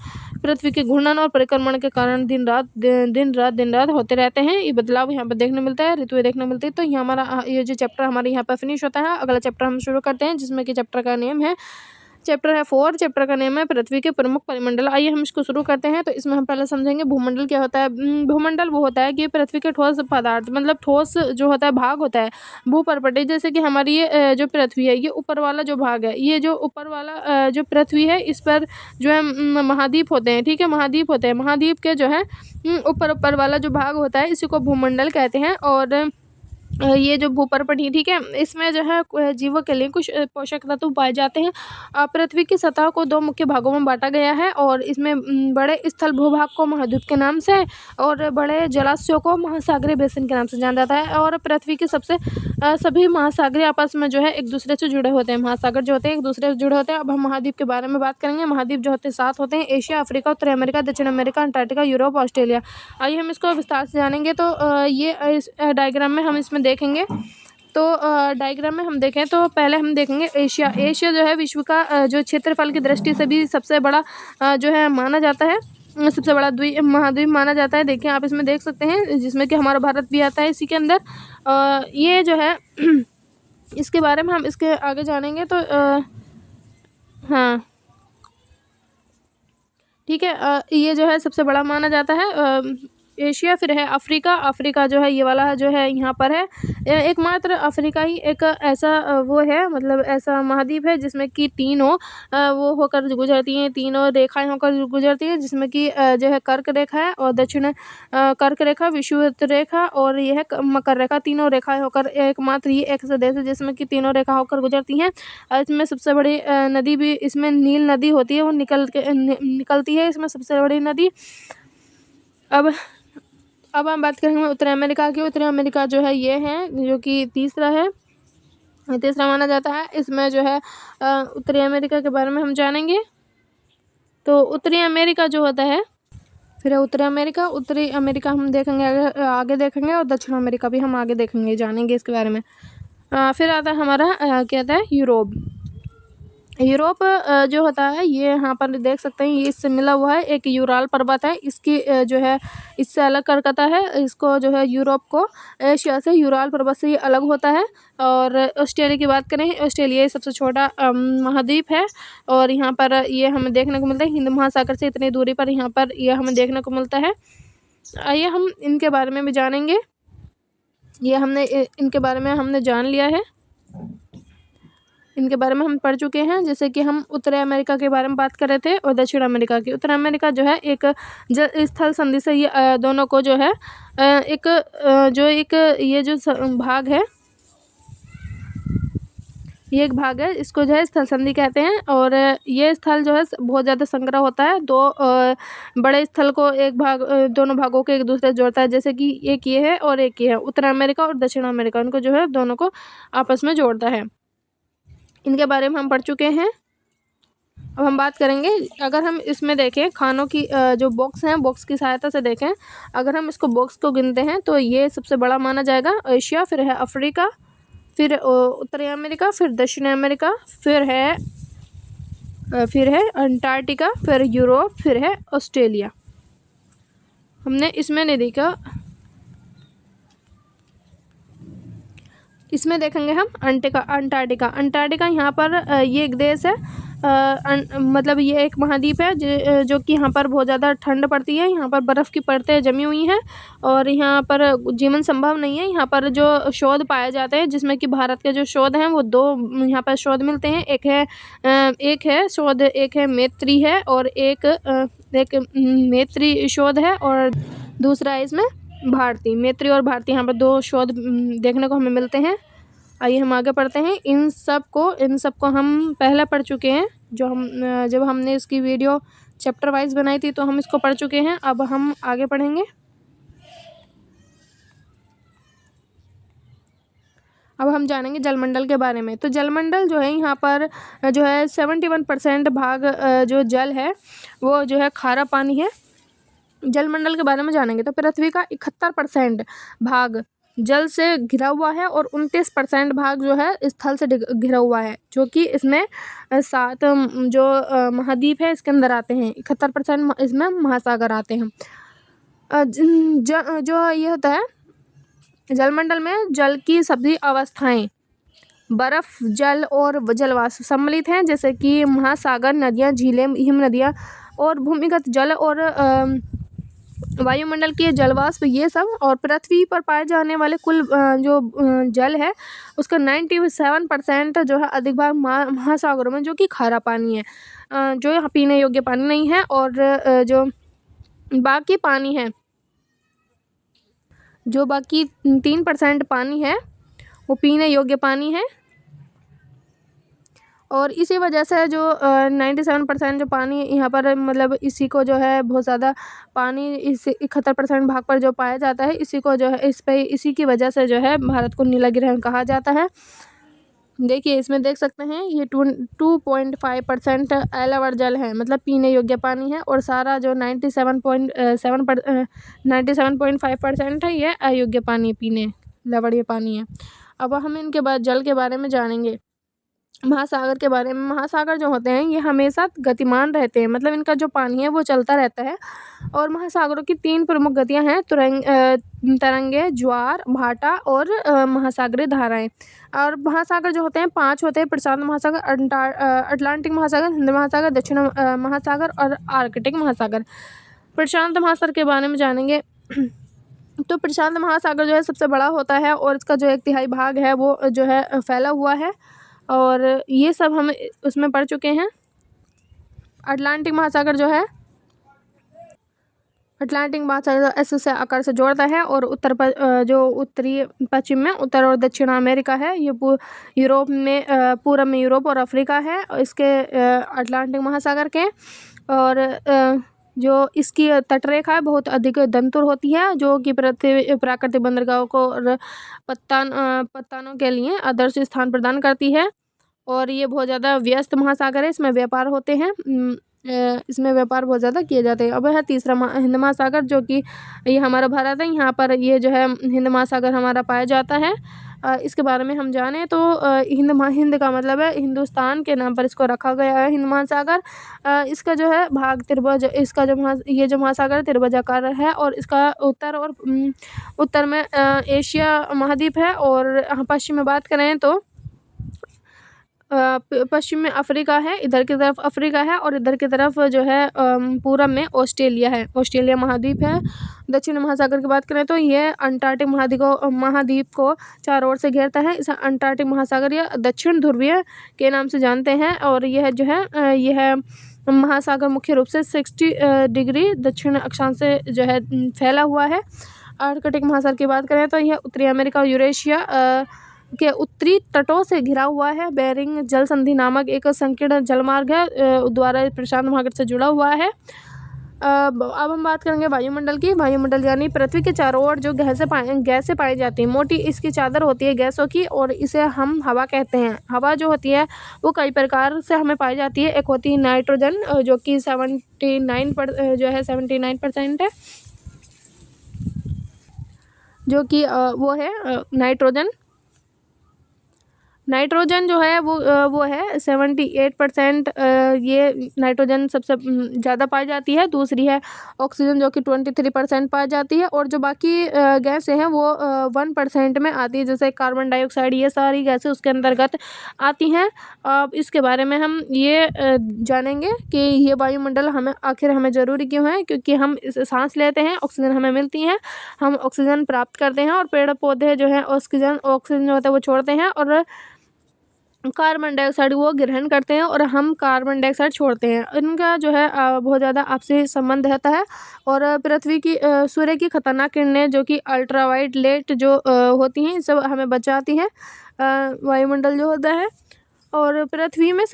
पृथ्वी के घूर्णन और परिक्रमण के कारण दिन रात होते रहते हैं। ये बदलाव यहाँ पर देखने मिलता है, ऋतुएं देखने मिलती है। तो ये हमारा ये जो चैप्टर हमारे यहाँ पर फिनिश होता है। अगला चैप्टर हम शुरू करते हैं, जिसमें कि चैप्टर का नेम है चैप्टर है 4। चैप्टर का नेम है पृथ्वी के प्रमुख परिमंडल। आइए हम इसको शुरू करते हैं। तो इसमें हम पहले समझेंगे भूमंडल क्या होता है। भूमंडल वो होता है कि पृथ्वी के ठोस पदार्थ, मतलब ठोस जो होता है भाग होता है भूपर्पटी। जैसे कि हमारी ये जो पृथ्वी है, ये ऊपर वाला जो भाग है, ये जो ऊपर वाला जो पृथ्वी है, इस पर जो है महाद्वीप होते हैं। ठीक है, महाद्वीप होते हैं। महाद्वीप के जो है ऊपर वाला जो भाग होता है, इसी को भूमंडल कहते हैं। और ये जो भूपर्पटी, ठीक है, इसमें जो है जीवों के लिए कुछ पोषक तत्व पाए जाते हैं। पृथ्वी की सतह को 2 मुख्य भागों में बांटा गया है और इसमें बड़े स्थल भूभाग को महाद्वीप के नाम से और बड़े जलाशयों को महासागरीय बेसिन के नाम से जाना जाता है। और पृथ्वी के सभी महासागरीय आपस में जो है एक दूसरे से जुड़े होते हैं। महासागर जो होते हैं एक दूसरे से जुड़े होते हैं। अब हम महाद्वीप के बारे में बात करेंगे। महाद्वीप जो होते हैं 7 होते हैं: एशिया, अफ्रीका, उत्तरी अमेरिका, दक्षिण अमेरिका, अंटार्कटिका, यूरोप, ऑस्ट्रेलिया। आइए हम इसको विस्तार से जानेंगे। तो ये इस डायग्राम में हम इसमें देखेंगे। तो डायग्राम में हम देखें तो पहले हम देखेंगे एशिया। एशिया जो है विश्व का जो क्षेत्रफल की दृष्टि से भी सबसे बड़ा जो है माना जाता है, सबसे बड़ा महाद्वीप माना जाता है। देखिए आप इसमें देख सकते हैं, जिसमें कि हमारा भारत भी आता है इसी के अंदर। ये जो है इसके बारे में हम इसके आगे जानेंगे। तो हाँ, ठीक है, ये जो है सबसे बड़ा माना जाता है एशिया। फिर है अफ्रीका। अफ्रीका जो है ये वाला जो है यहाँ पर है। एकमात्र अफ्रीका ही एक ऐसा वो है, मतलब ऐसा महाद्वीप है जिसमें कि तीनों वो होकर गुजरती हैं, तीनों रेखाएं होकर गुजरती हैं, जिसमें कि जो है कर्क रेखा है और दक्षिण कर्क रेखा, विषुवत रेखा और यह है मकर रेखा। तीनों रेखाएं होकर एकमात्र ही एक ऐसा देश है जिसमें कि तीनों रेखा होकर गुजरती हैं। इसमें सबसे बड़ी नदी भी इसमें नील नदी होती है, वो निकलती है इसमें सबसे बड़ी नदी। अब हम बात करेंगे उत्तरी अमेरिका की। उत्तरी अमेरिका जो है ये है, जो कि तीसरा माना जाता है। इसमें जो है उत्तरी अमेरिका के बारे में हम जानेंगे। तो उत्तरी अमेरिका जो होता है, फिर उत्तरी अमेरिका हम देखेंगे आगे देखेंगे, और दक्षिण अमेरिका भी हम आगे देखेंगे, जानेंगे इसके बारे में। फिर आता है हमारा क्या आता है यूरोप। यूरोप जो होता है ये यहाँ पर देख सकते हैं, ये इससे मिला हुआ है, एक यूराल पर्वत है, इसकी जो है इससे अलग करता है इसको, जो है यूरोप को एशिया से यूराल पर्वत से ये अलग होता है। और ऑस्ट्रेलिया की बात करें, ऑस्ट्रेलिया सबसे छोटा महाद्वीप है और यहाँ पर ये हमें देखने को मिलता है हिंद महासागर से इतनी दूरी पर यहाँ पर ये हमें देखने को मिलता है। आइए हम इनके बारे में भी जानेंगे। ये हमने इनके बारे में हमने जान लिया है, इनके बारे में हम पढ़ चुके हैं। जैसे कि हम उत्तरी अमेरिका के बारे में बात कर रहे थे और दक्षिण अमेरिका की। उत्तरी अमेरिका जो है एक स्थल संधि से ये दोनों को जो है एक ये जो भाग है, ये एक भाग है, इसको जो है स्थल संधि कहते हैं। और ये स्थल जो है बहुत ज़्यादा संग्रह होता है, दो बड़े स्थल को एक भाग दोनों भागों के एक दूसरे से जोड़ता है, जैसे कि एक ये है और एक ये है, उत्तर अमेरिका और दक्षिण अमेरिका, इनको जो है दोनों को आपस में जोड़ता है। इनके बारे में हम पढ़ चुके हैं। अब हम बात करेंगे, अगर हम इसमें देखें खानों की जो बॉक्स हैं, बॉक्स की सहायता से देखें, अगर हम इसको बॉक्स को गिनते हैं तो ये सबसे बड़ा माना जाएगा एशिया, फिर है अफ्रीका, फिर उत्तरी अमेरिका, फिर दक्षिण अमेरिका, फिर है अंटार्कटिका, फिर यूरोप, फिर है ऑस्ट्रेलिया। हमने इसमें नहीं देखा, इसमें देखेंगे हम अंटार्कटिका यहाँ पर ये एक देश है, मतलब ये एक महाद्वीप है जो कि यहाँ पर बहुत ज़्यादा ठंड पड़ती है, यहाँ पर बर्फ़ की परतें जमी हुई हैं और यहाँ पर जीवन संभव नहीं है। यहाँ पर जो शोध पाए जाते हैं, जिसमें कि भारत के जो शोध हैं वो दो यहाँ पर शोध मिलते हैं, एक है मैत्री है और एक मैत्री शोध है और दूसरा है इसमें भारती। मैत्री और भारती, यहाँ पर दो शोध देखने को हमें मिलते हैं। आइए हम आगे पढ़ते हैं। इन सब को हम पहले पढ़ चुके हैं, जब हमने इसकी वीडियो चैप्टर वाइज बनाई थी तो हम इसको पढ़ चुके हैं। अब हम आगे पढ़ेंगे। अब हम जानेंगे जलमंडल के बारे में। तो जलमंडल जो है यहाँ पर जो है 71% भाग जो जल है वो जो है खारा पानी है। जलमंडल के बारे में जानेंगे तो पृथ्वी का 71% भाग जल से घिरा हुआ है और 29% भाग जो है स्थल से घिरा हुआ है, जो कि इसमें 7 जो महाद्वीप है इसके अंदर आते हैं। 71% इसमें महासागर आते हैं। जो ये होता है जलमंडल में जल की सभी अवस्थाएं बर्फ, जल और जलवाष्प सम्मिलित हैं, जैसे कि महासागर, नदियाँ, झीलें, हिम नदियाँ और भूमिगत जल और वायुमंडल की जलवाष्प, ये सब। और पृथ्वी पर पाए जाने वाले कुल जो जल है उसका 97% जो है अधिक भाग महासागरों में, जो कि खारा पानी है, जो यहाँ पीने योग्य पानी नहीं है। और जो बाकी पानी है, जो बाकी 3% पानी है वो पीने योग्य पानी है। और इसी वजह से जो 97% जो पानी यहाँ पर, मतलब इसी को जो है बहुत ज़्यादा पानी इस 71% भाग पर जो पाया जाता है, इसी को जो है इसी की वजह से जो है भारत को नीला ग्रहण कहा जाता है। देखिए इसमें देख सकते हैं ये 2.5% एलावर जल है, मतलब पीने योग्य पानी है, और सारा जो 97.5% है ये अयोग्य पानी, पीने लवणीय पानी है। अब हम इनके बाद जल के बारे में जानेंगे। महासागर के बारे में, महासागर जो होते हैं ये हमेशा गतिमान रहते हैं, मतलब इनका जो पानी है वो चलता रहता है। और महासागरों की 3 प्रमुख गतियां हैं, तरंगे, ज्वार भाटा और महासागरीय धाराएं। और महासागर जो होते हैं 5 होते हैं, प्रशांत महासागर, अटलांटिक महासागर, हिंद महासागर, दक्षिण महासागर और आर्कटिक महासागर। प्रशांत महासागर के बारे में जानेंगे तो प्रशांत महासागर जो है सबसे बड़ा होता है और इसका जो 1/3 भाग है वो जो है फैला हुआ है, और ये सब हम उसमें पढ़ चुके हैं। अटलांटिक महासागर जो है, अटलांटिक महासागर ऐसे से आकार से जोड़ता है, और जो उत्तरी पश्चिम में उत्तर और दक्षिण अमेरिका है, ये यूरोप में पूर्व में यूरोप और अफ्रीका है इसके अटलांटिक महासागर के। और जो इसकी तटरेखा है बहुत अधिक दंतुर होती है, जो कि प्राकृतिक बंदरगाहों को और पत्तानों के लिए आदर्श स्थान प्रदान करती है। और ये बहुत ज़्यादा व्यस्त महासागर है, इसमें व्यापार होते हैं, इसमें व्यापार बहुत ज़्यादा किए जाते हैं। अब है तीसरा हिंद महासागर, जो कि ये हमारा भारत है, यहाँ पर ये जो है हिंद महासागर हमारा पाया जाता है। इसके बारे में हम जाने तो हिंद का मतलब है हिंदुस्तान के नाम पर इसको रखा गया है, हिंद महासागर। इसका जो है भाग त्रिभुज, इसका जो ये जो महासागर त्रिभुजाकार है, और इसका उत्तर में एशिया महाद्वीप है, और पश्चिम में बात करें तो पश्चिम में अफ्रीका है, इधर की तरफ अफ्रीका है, और इधर की तरफ जो है पूरब में ऑस्ट्रेलिया है, ऑस्ट्रेलिया महाद्वीप है। दक्षिण महासागर की बात करें तो ये अंटार्कटिक महाद्वीप को चारों ओर से घेरता है। इसे अंटार्कटिक महासागर या दक्षिण ध्रुवीय के नाम से जानते हैं। और यह जो है यह महासागर मुख्य रूप से 60 डिग्री दक्षिण अक्षांश से जो है फैला हुआ है। आर्कटिक महासागर की बात करें तो यह उत्तरी अमेरिका और यूरेशिया के उत्तरी तटों से घिरा हुआ है। बेरिंग जल संधि नामक एक संकीर्ण जलमार्ग है द्वारा प्रशांत महासागर से जुड़ा हुआ है। अब हम बात करेंगे वायुमंडल की। वायुमंडल यानी पृथ्वी के चारों ओर जो गैसें पाई जाती हैं, मोटी इसकी चादर होती है गैसों की, और इसे हम हवा कहते हैं। हवा जो होती है वो कई प्रकार से हमें पाई जाती है। एक होती है नाइट्रोजन, जो कि 79% है, जो कि वो है नाइट्रोजन। नाइट्रोजन जो है वो है 78%। ये नाइट्रोजन सबसे ज़्यादा पाई जाती है। दूसरी है ऑक्सीजन, जो कि 23% पाई जाती है। और जो बाकी गैसें हैं वो 1% में आती है, जैसे कार्बन डाइऑक्साइड, ये सारी गैसें उसके अंतर्गत आती हैं। अब इसके बारे में हम ये जानेंगे कि ये वायुमंडल हमें ज़रूरी क्यों है, क्योंकि हम इस सांस लेते हैं, ऑक्सीजन हमें मिलती है, हम ऑक्सीजन प्राप्त करते हैं, और पेड़ पौधे जो है ऑक्सीजन जो होता है वो छोड़ते हैं, और कार्बन डाइऑक्साइड वो ग्रहण करते हैं, और हम कार्बन डाइऑक्साइड छोड़ते हैं। इनका जो है बहुत ज़्यादा आपसी संबंध रहता है। और पृथ्वी की सूर्य की खतरनाक किरणें, जो कि अल्ट्रावायलेट जो होती हैं, सब हमें बचाती हैं वायुमंडल जो होता है। और पृथ्वी में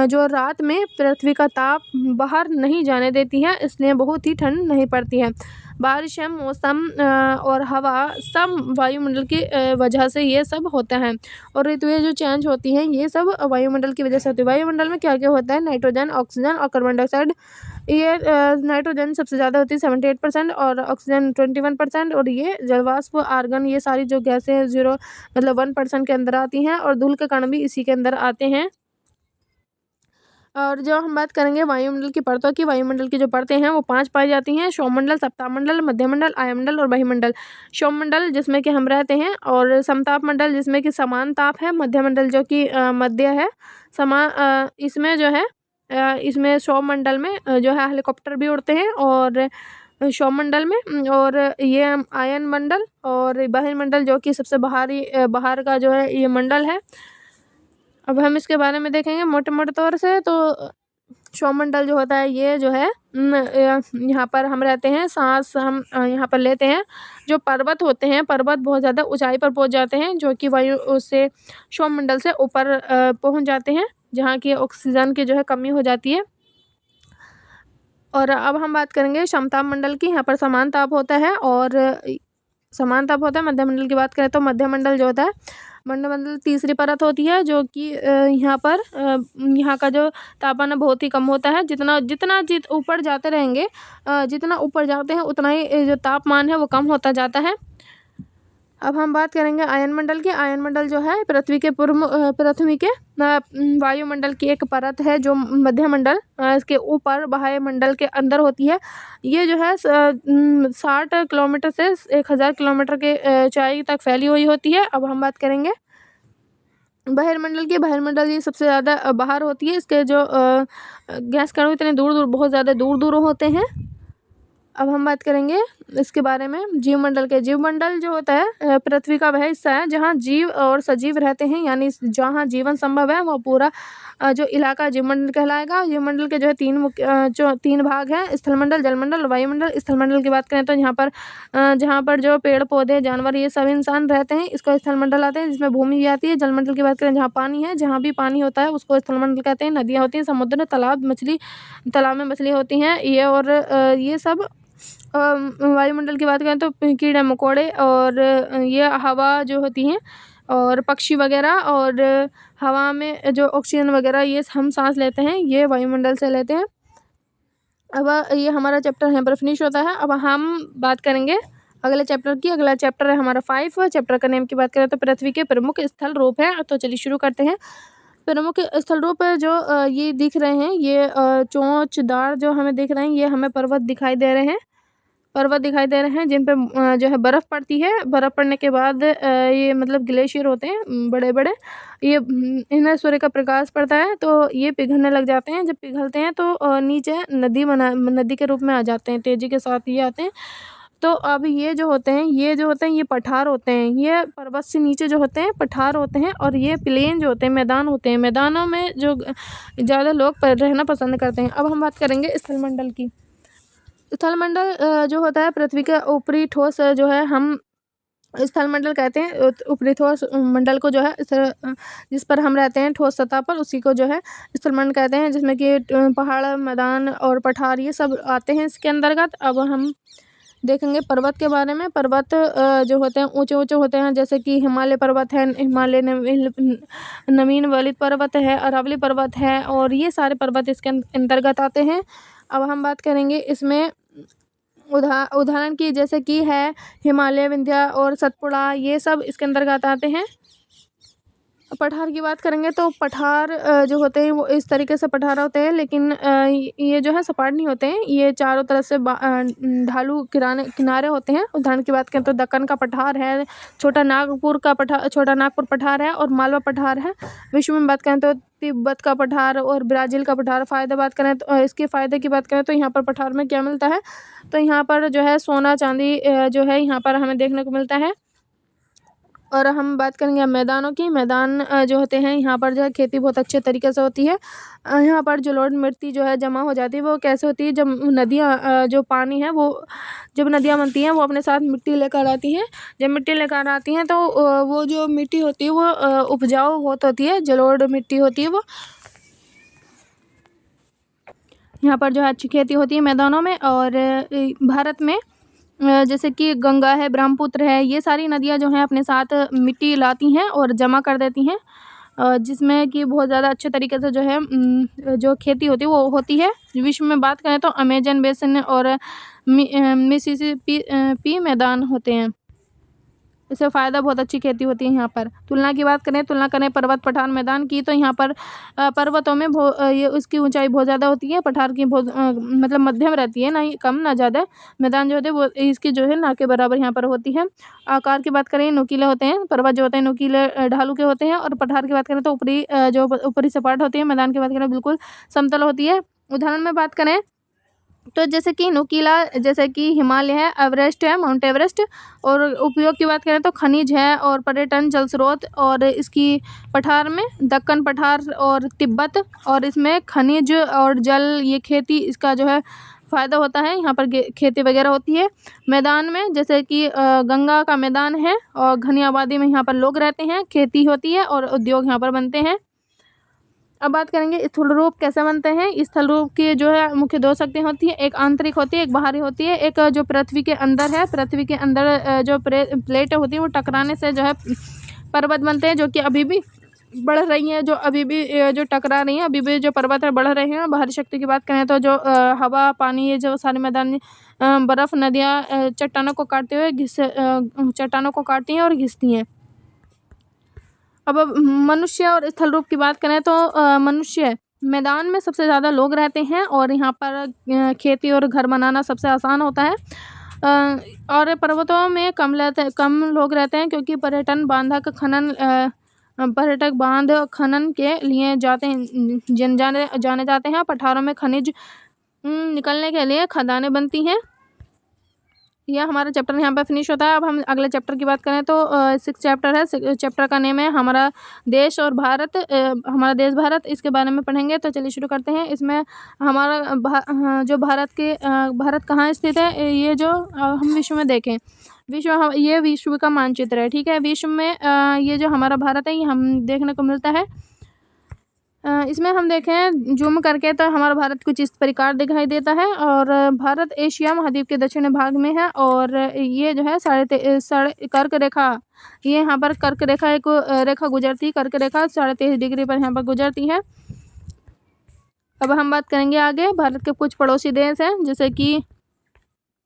जो रात में पृथ्वी का ताप बाहर नहीं जाने देती है, इसलिए बहुत ही ठंड नहीं पड़ती है। बारिश है, मौसम और हवा सब वायुमंडल की वजह से ये सब होता है। और ऋतुएं जो चेंज होती हैं, ये सब वायुमंडल की वजह से होती है। वायुमंडल में क्या क्या होता है? नाइट्रोजन, ऑक्सीजन और कार्बन डाइऑक्साइड। ये नाइट्रोजन सबसे ज़्यादा होती है 78%, और ऑक्सीजन 21%, और ये जलवाष्प, आर्गन, ये सारी जो गैसें 1% के अंदर आती हैं, और धूल के कण भी इसी के अंदर आते हैं। और जो हम बात करेंगे वायुमंडल की परतों की, वायुमंडल की जो परतें हैं वो 5 पाई जाती हैं: सौमंडल, सप्ताहमंडल, मध्यमंडल, आयमंडल और बहिमंडल। सौमंडल जिसमें कि हम रहते हैं, और समताप मंडल जिसमें कि समान ताप है, मध्यमंडल जो कि मध्य है, इसमें जो है इसमें सौमंडल में जो है हेलीकॉप्टर भी उड़ते हैं, और सौमंडल में, और ये आयन मंडल और बहिर्मंडल जो कि सबसे बाहर का जो है ये मंडल है। अब हम इसके बारे में देखेंगे मोटे मोटे तौर से। तो सौमंडल जो होता है, ये जो है यहाँ पर हम रहते हैं, सांस हम यहाँ पर लेते हैं। जो पर्वत होते हैं, पर्वत बहुत ज़्यादा ऊंचाई पर पहुँच जाते हैं, जो कि वायु से सौमंडल से ऊपर पहुँच जाते हैं, जहाँ की ऑक्सीजन की जो है कमी हो जाती है। और अब हम बात करेंगे समताप मंडल की। यहाँ पर समान ताप होता है, और समान ताप होता है। मध्यमंडल की बात करें तो मध्यमंडल जो होता है, मंडल तीसरी परत होती है, जो कि यहाँ का जो तापमान है बहुत ही कम होता है। जितना ऊपर जाते रहेंगे, जितना ऊपर जाते हैं उतना ही जो तापमान है वो कम होता जाता है। अब हम बात करेंगे आयन मंडल की। आयन मंडल जो है पृथ्वी के वायुमंडल की एक परत है, जो मध्यमंडल इसके ऊपर वायुमंडल के अंदर होती है। ये जो है 60 किलोमीटर से 1000 किलोमीटर के ऊंचाई तक फैली हुई होती है। अब हम बात करेंगे बहिर्मंडल की। बहिर्मंडल ये सबसे ज़्यादा बाहर होती है। इसके जो गैस कण इतने बहुत ज़्यादा दूर दूर होते हैं। अब हम बात करेंगे इसके बारे में जीवमंडल के। जीवमंडल जो होता है पृथ्वी का वह हिस्सा है जहाँ जीव और सजीव रहते हैं, यानी जहाँ जीवन संभव है, वो पूरा जो इलाका जीवमंडल कहलाएगा। जीवमंडल के जो है तीन भाग हैं: स्थलमंडल, जलमंडल और वायुमंडल। स्थलमंडल की बात करें तो जहाँ पर जो पेड़ पौधे, जानवर, ये सब इंसान रहते हैं, इसको स्थलमंडल आते हैं, जिसमें भूमि भी आती है। जलमंडल की बात करें जहाँ पानी है, जहाँ भी पानी होता है उसको स्थलमंडल कहते हैं। नदियाँ होती हैं, समुद्र, तालाब में मछली होती हैं, ये और ये सब। वायुमंडल की बात करें तो कीड़े मकोड़े और ये हवा जो होती हैं, और पक्षी वगैरह, और हवा में जो ऑक्सीजन वगैरह ये हम सांस लेते हैं, ये वायुमंडल से लेते हैं। अब ये हमारा चैप्टर यहाँ पर फिनिश होता है। अब हम बात करेंगे अगले चैप्टर की। अगला चैप्टर है हमारा 5। चैप्टर का नेम की बात करें तो पृथ्वी के प्रमुख स्थल रूप है। तो चलिए शुरू करते हैं। प्रमुख स्थल रूप जो ये दिख रहे हैं, ये चोंचदार जो हमें दिख रहे हैं, ये हमें पर्वत दिखाई दे रहे हैं। जिन पे जो है बर्फ़ पड़ती है। बर्फ़ पड़ने के बाद ये मतलब ग्लेशियर होते हैं बड़े बड़े, ये इन्हें सूर्य का प्रकाश पड़ता है तो ये पिघलने लग जाते हैं। जब पिघलते हैं तो नीचे नदी के रूप में आ जाते हैं, तेज़ी के साथ ये आते हैं। तो अब ये जो होते हैं ये पठार होते हैं। ये पर्वत से नीचे जो होते हैं पठार होते हैं, और ये प्लेन जो होते हैं मैदान होते हैं। मैदानों में जो ज़्यादा लोग रहना पसंद करते हैं। अब हम बात करेंगे स्थलमंडल की। स्थलमंडल जो होता है पृथ्वी का ऊपरी ठोस जो है हम स्थलमंडल कहते हैं ऊपरी ठोस मंडल को जो है जिस पर हम रहते हैं ठोस सतह पर, उसी को जो है स्थलमंडल कहते हैं, जिसमें कि पहाड़, मैदान और पठार ये सब आते हैं इसके अंतर्गत। अब हम देखेंगे पर्वत के बारे में। पर्वत जो होते हैं ऊंचे ऊंचे होते हैं, जैसे कि हिमालय पर्वत है, हिमालय नवीन वलित पर्वत है, अरावली पर्वत है, और ये सारे पर्वत इसके अंतर्गत आते हैं। अब हम बात करेंगे इसमें उदाहरण की, जैसे कि है हिमालय, विंध्या और सतपुड़ा, ये सब इसके अंतर्गत आते हैं। पठार की बात करेंगे तो पठार जो होते हैं वो इस तरीके से पठार होते हैं, लेकिन ये जो है सपाट नहीं होते हैं, ये चारों तरफ से ढालू किनारे होते हैं। उदाहरण की बात करें तो दक्कन का पठार है, छोटा नागपुर पठार है, और मालवा पठार है। विश्व में बात करें तो तिब्बत का पठार और ब्राज़ील का पठार। फ़ायदे बात करें तो इसके फ़ायदे की बात करें तो यहाँ पर पठार में क्या मिलता है, तो यहाँ पर जो है सोना चांदी जो है यहाँ पर हमें देखने को मिलता है। और हम बात करेंगे मैदानों की। मैदान जो होते हैं यहाँ पर जो है खेती बहुत अच्छे तरीके से होती है। यहाँ पर जलोढ़ मिट्टी जो है जमा हो जाती है, वो कैसे होती है, जब नदियाँ जो पानी है वो जब नदियाँ बनती हैं वो अपने साथ मिट्टी लेकर आती हैं। जब मिट्टी लेकर आती हैं तो वो जो मिट्टी होती है वो उपजाऊ बहुत होती है, जलोढ़ मिट्टी होती है वो। यहाँ पर जो है अच्छी खेती होती है मैदानों में। और भारत में जैसे कि गंगा है, ब्रह्मपुत्र है, ये सारी नदियाँ जो हैं अपने साथ मिट्टी लाती हैं और जमा कर देती हैं, जिसमें कि बहुत ज़्यादा अच्छे तरीके से जो है जो खेती होती है वो होती है। विश्व में बात करें तो अमेजन बेसिन और मिसिसिपी मैदान होते हैं। इससे फ़ायदा बहुत अच्छी खेती होती है यहाँ पर। तुलना करें पर्वत पठार मैदान की, तो यहाँ पर पर्वतों में ये उसकी ऊंचाई बहुत ज़्यादा होती है, पठार की बहुत मतलब मध्यम रहती है, ना ही कम ना ज़्यादा। मैदान जो होते हैं वो इसकी जो है ना के बराबर यहाँ पर होती है। आकार की बात करें नुकीले होते हैं, पर्वत जो होते हैं नुकीले ढालू के होते हैं, और पठार की बात करें तो ऊपरी सपाट होती है। मैदान की बात करें बिल्कुल समतल होती है। उदाहरण में बात करें तो जैसे कि नुकीला, जैसे कि हिमालय है, एवरेस्ट है, माउंट एवरेस्ट। और उपयोग की बात करें तो खनिज है और पर्यटन, जल स्रोत, और इसकी पठार में दक्कन पठार और तिब्बत, और इसमें खनिज और जल, ये खेती, इसका जो है फ़ायदा होता है, यहाँ पर खेती वगैरह होती है। मैदान में जैसे कि गंगा का मैदान है और घनी आबादी में यहाँ पर लोग रहते हैं, खेती होती है और उद्योग यहाँ पर बनते हैं। अब बात करेंगे स्थूल रूप कैसे बनते हैं। स्थूल रूप की जो है मुख्य दो शक्तियाँ होती है, एक आंतरिक होती है, एक बाहरी होती है। एक जो पृथ्वी के अंदर है, पृथ्वी के अंदर जो प्लेट होती है वो टकराने से जो है पर्वत बनते हैं, जो कि अभी भी बढ़ रही हैं, जो अभी भी जो टकरा रही हैं, अभी भी जो पर्वत है बढ़ रहे हैं। बाहरी शक्ति की बात करें तो जो हवा, पानी, ये जो सारे मैदानी बर्फ़, नदियाँ चट्टानों को काटते हुए चट्टानों को काटती हैं और घिसती हैं। अब मनुष्य और स्थल रूप की बात करें तो मनुष्य मैदान में सबसे ज़्यादा लोग रहते हैं, और यहाँ पर खेती और घर बनाना सबसे आसान होता है। और पर्वतों में कम लोग रहते हैं, क्योंकि पर्यटक बांध खनन के लिए जाने जाते हैं। पठारों में खनिज निकलने के लिए खदानें बनती हैं। यह हमारा चैप्टर यहाँ पर फिनिश होता है। अब हम अगले चैप्टर की बात करें तो 6 चैप्टर है। चैप्टर का नेम है हमारा देश और भारत, हमारा देश भारत, इसके बारे में पढ़ेंगे। तो चलिए शुरू करते हैं। इसमें हमारा जो भारत कहाँ स्थित है, ये जो हम विश्व में देखें, ये विश्व का मानचित्र है, ठीक है। विश्व में ये जो हमारा भारत है ये हम देखने को मिलता है। इसमें हम देखें जूम करके तो हमारा भारत कुछ इस प्रकार दिखाई देता है। और भारत एशिया महाद्वीप के दक्षिण भाग में है, और ये जो है कर्क रेखा, ये यहाँ पर कर्क रेखा एक रेखा गुजरती है, कर्क रेखा 23.5 डिग्री पर यहाँ पर गुजरती है। अब हम बात करेंगे आगे भारत के कुछ पड़ोसी देश हैं, जैसे कि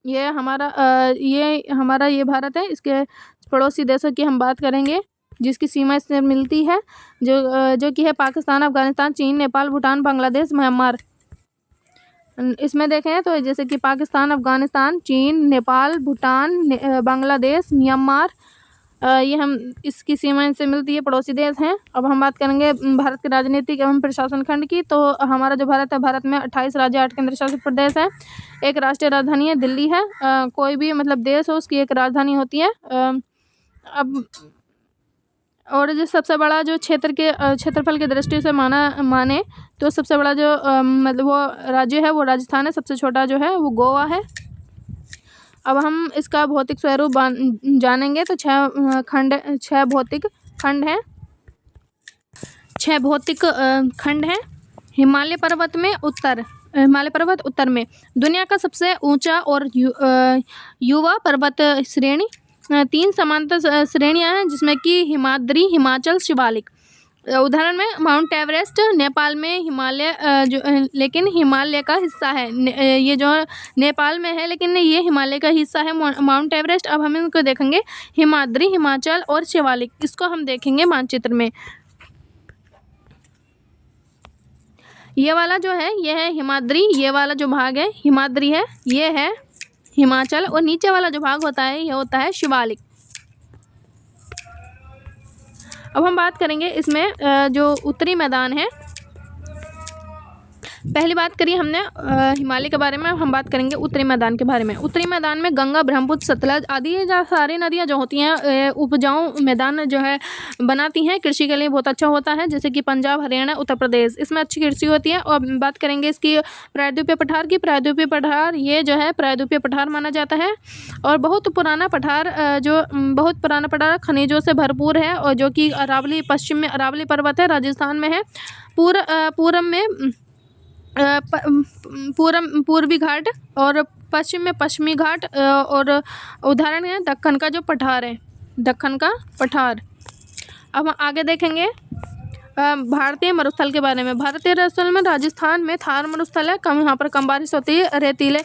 ये हमारा ये भारत है, इसके पड़ोसी देशों की हम बात करेंगे जिसकी सीमा इससे मिलती है, जो कि है पाकिस्तान, अफगानिस्तान, चीन, नेपाल, भूटान, बांग्लादेश, म्यांमार। इसमें देखें तो जैसे कि पाकिस्तान, अफगानिस्तान, चीन, नेपाल, भूटान, बांग्लादेश, म्यांमार, ये हम इसकी सीमा इनसे मिलती है, पड़ोसी देश हैं। अब हम बात करेंगे भारत के राजनीतिक एवं प्रशासन खंड की। तो हमारा जो भारत है, भारत में 28 राज्य, 8 केंद्र शासित प्रदेश है, एक राष्ट्रीय राजधानी है दिल्ली है। कोई भी मतलब देश हो उसकी एक राजधानी होती है। अब और जो सबसे बड़ा जो क्षेत्रफल की दृष्टि से माने तो सबसे बड़ा जो मतलब वो राज्य है वो राजस्थान है, सबसे छोटा जो है वो गोवा है। अब हम इसका भौतिक स्वरूप जानेंगे। तो छह भौतिक खंड हैं। हिमालय पर्वत उत्तर में दुनिया का सबसे ऊंचा और युवा पर्वत श्रेणी। 3 समांतर श्रेणियां हैं जिसमें कि हिमाद्री, हिमाचल, शिवालिक। उदाहरण में माउंट एवरेस्ट नेपाल में लेकिन हिमालय का हिस्सा है। ये जो नेपाल में है लेकिन ये हिमालय का हिस्सा है माउंट एवरेस्ट। अब हम इनको देखेंगे हिमाद्री, हिमाचल और शिवालिक। इसको हम देखेंगे मानचित्र में। ये वाला जो है ये है हिमाद्री, ये वाला जो भाग है हिमाद्री है, ये है हिमाचल, और नीचे वाला जो भाग होता है ये होता है शिवालिक। अब हम बात करेंगे इसमें जो उत्तरी मैदान है। पहली बात करी हमने हिमालय के बारे में, हम बात करेंगे उत्तरी मैदान के बारे में। उत्तरी मैदान में गंगा, ब्रह्मपुत्र, सतलज आदि सारी नदियाँ जो होती हैं उपजाऊ मैदान जो है बनाती हैं, कृषि के लिए बहुत अच्छा होता है। जैसे कि पंजाब, हरियाणा, उत्तर प्रदेश, इसमें अच्छी कृषि होती है। और बात करेंगे इसकी प्रायद्वीपीय पठार की। प्रायद्वीपीय पठार ये जो है प्रायद्वीपीय पठार माना जाता है और बहुत पुराना पठार खनिजों से भरपूर है, और जो कि अरावली, पश्चिम में अरावली पर्वत है, राजस्थान में है। पूरब में पूर्वी घाट और पश्चिम में पश्चिमी घाट, और उदाहरण है दक्कन का जो पठार है, दक्कन का पठार। अब हम आगे देखेंगे भारतीय मरुस्थल के बारे में। भारतीय मरुस्थल में राजस्थान में थार मरुस्थल है, यहाँ पर कम बारिश होती है। रेतीले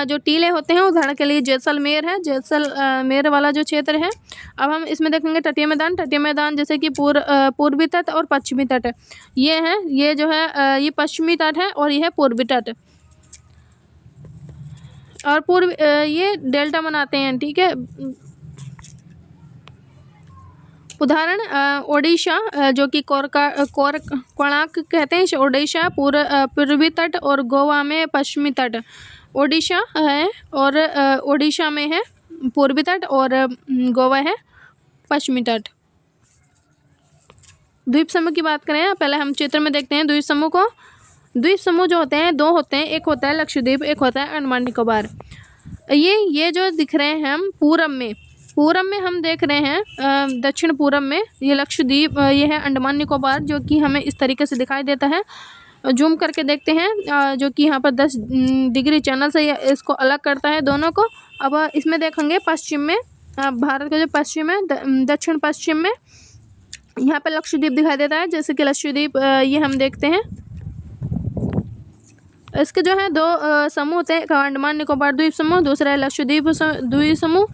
जो टीले होते हैं, उदाहरण के लिए जैसलमेर है, जैसलमेर वाला जो क्षेत्र है। अब हम इसमें देखेंगे तटीय मैदान जैसे कि पूर्वी तट और पश्चिमी तट। ये है, ये जो है ये पश्चिमी तट है और ये है पूर्वी तट, और ये डेल्टा बनाते हैं, ठीक है। उदाहरण ओडिशा जो कि कोणार्क कहते हैं, ओडिशा पूर्वी तट, और गोवा में पश्चिमी तट। ओडिशा है और ओडिशा में है पूर्वी तट और गोवा है पश्चिमी तट। द्वीप समूह की बात करें, पहले हम चित्र में देखते हैं द्वीप समूह को। द्वीप समूह जो होते हैं 2 होते हैं, एक होता है लक्षद्वीप, एक होता है अंडमान निकोबार। ये जो दिख रहे हैं हम पूरब में हम देख रहे हैं दक्षिण पूरब में ये लक्षद्वीप, ये है अंडमान निकोबार, जो कि हमें इस तरीके से दिखाई देता है। जूम करके देखते हैं जो कि यहाँ पर 10 डिग्री चैनल से इसको अलग करता है दोनों को। अब इसमें देखेंगे पश्चिम में, भारत का जो पश्चिम है, दक्षिण पश्चिम में यहाँ पर लक्षद्वीप दिखाई देता है। जैसे कि लक्षद्वीप ये हम देखते हैं, इसके जो है 2 समूह होते हैं, एक अंडमान निकोबार द्वीप समूह, दूसरा है लक्षद्वीप द्वीप समूह।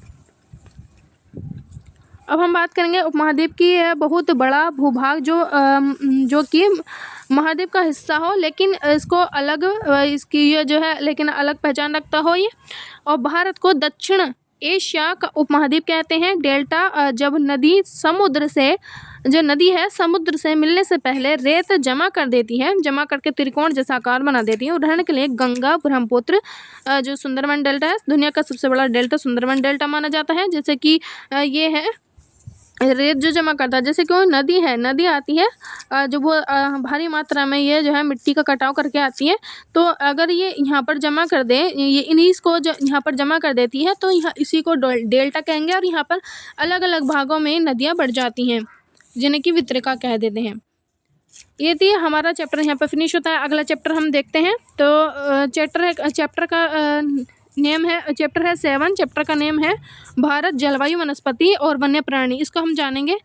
अब हम बात करेंगे उपमहाद्वीप की। बहुत बड़ा भूभाग जो कि महाद्वीप का हिस्सा हो, लेकिन इसको अलग, इसकी ये जो है लेकिन अलग पहचान रखता हो ये। और भारत को दक्षिण एशिया का उपमहाद्वीप कहते हैं। डेल्टा जब नदी समुद्र से मिलने से पहले रेत जमा कर देती है, जमा करके त्रिकोण जैसा आकार बना देती है। उदाहरण के लिए गंगा, ब्रह्मपुत्र, जो सुंदरबन डेल्टा है, दुनिया का सबसे बड़ा डेल्टा सुंदरबन डेल्टा माना जाता है। जैसे कि ये है रेत जो जमा करता है, जैसे कि नदी आती है जो वो भारी मात्रा में ये जो है मिट्टी का कटाव करके आती है। तो अगर ये यहाँ पर जमा कर दे, ये इन्हीं को जो यहाँ पर जमा कर देती है, तो यहाँ इसी को डेल्टा कहेंगे। और यहाँ पर अलग अलग भागों में नदियाँ बढ़ जाती हैं, जिन्हें कि वितरिका कह देते हैं। ये थी हमारा चैप्टर, यहाँ पर फिनिश होता है। अगला चैप्टर हम देखते हैं। तो चैप्टर का नेम है, चैप्टर है 7, चैप्टर का नेम है भारत, जलवायु, वनस्पति और वन्य प्राणी। इसको हम जानेंगे।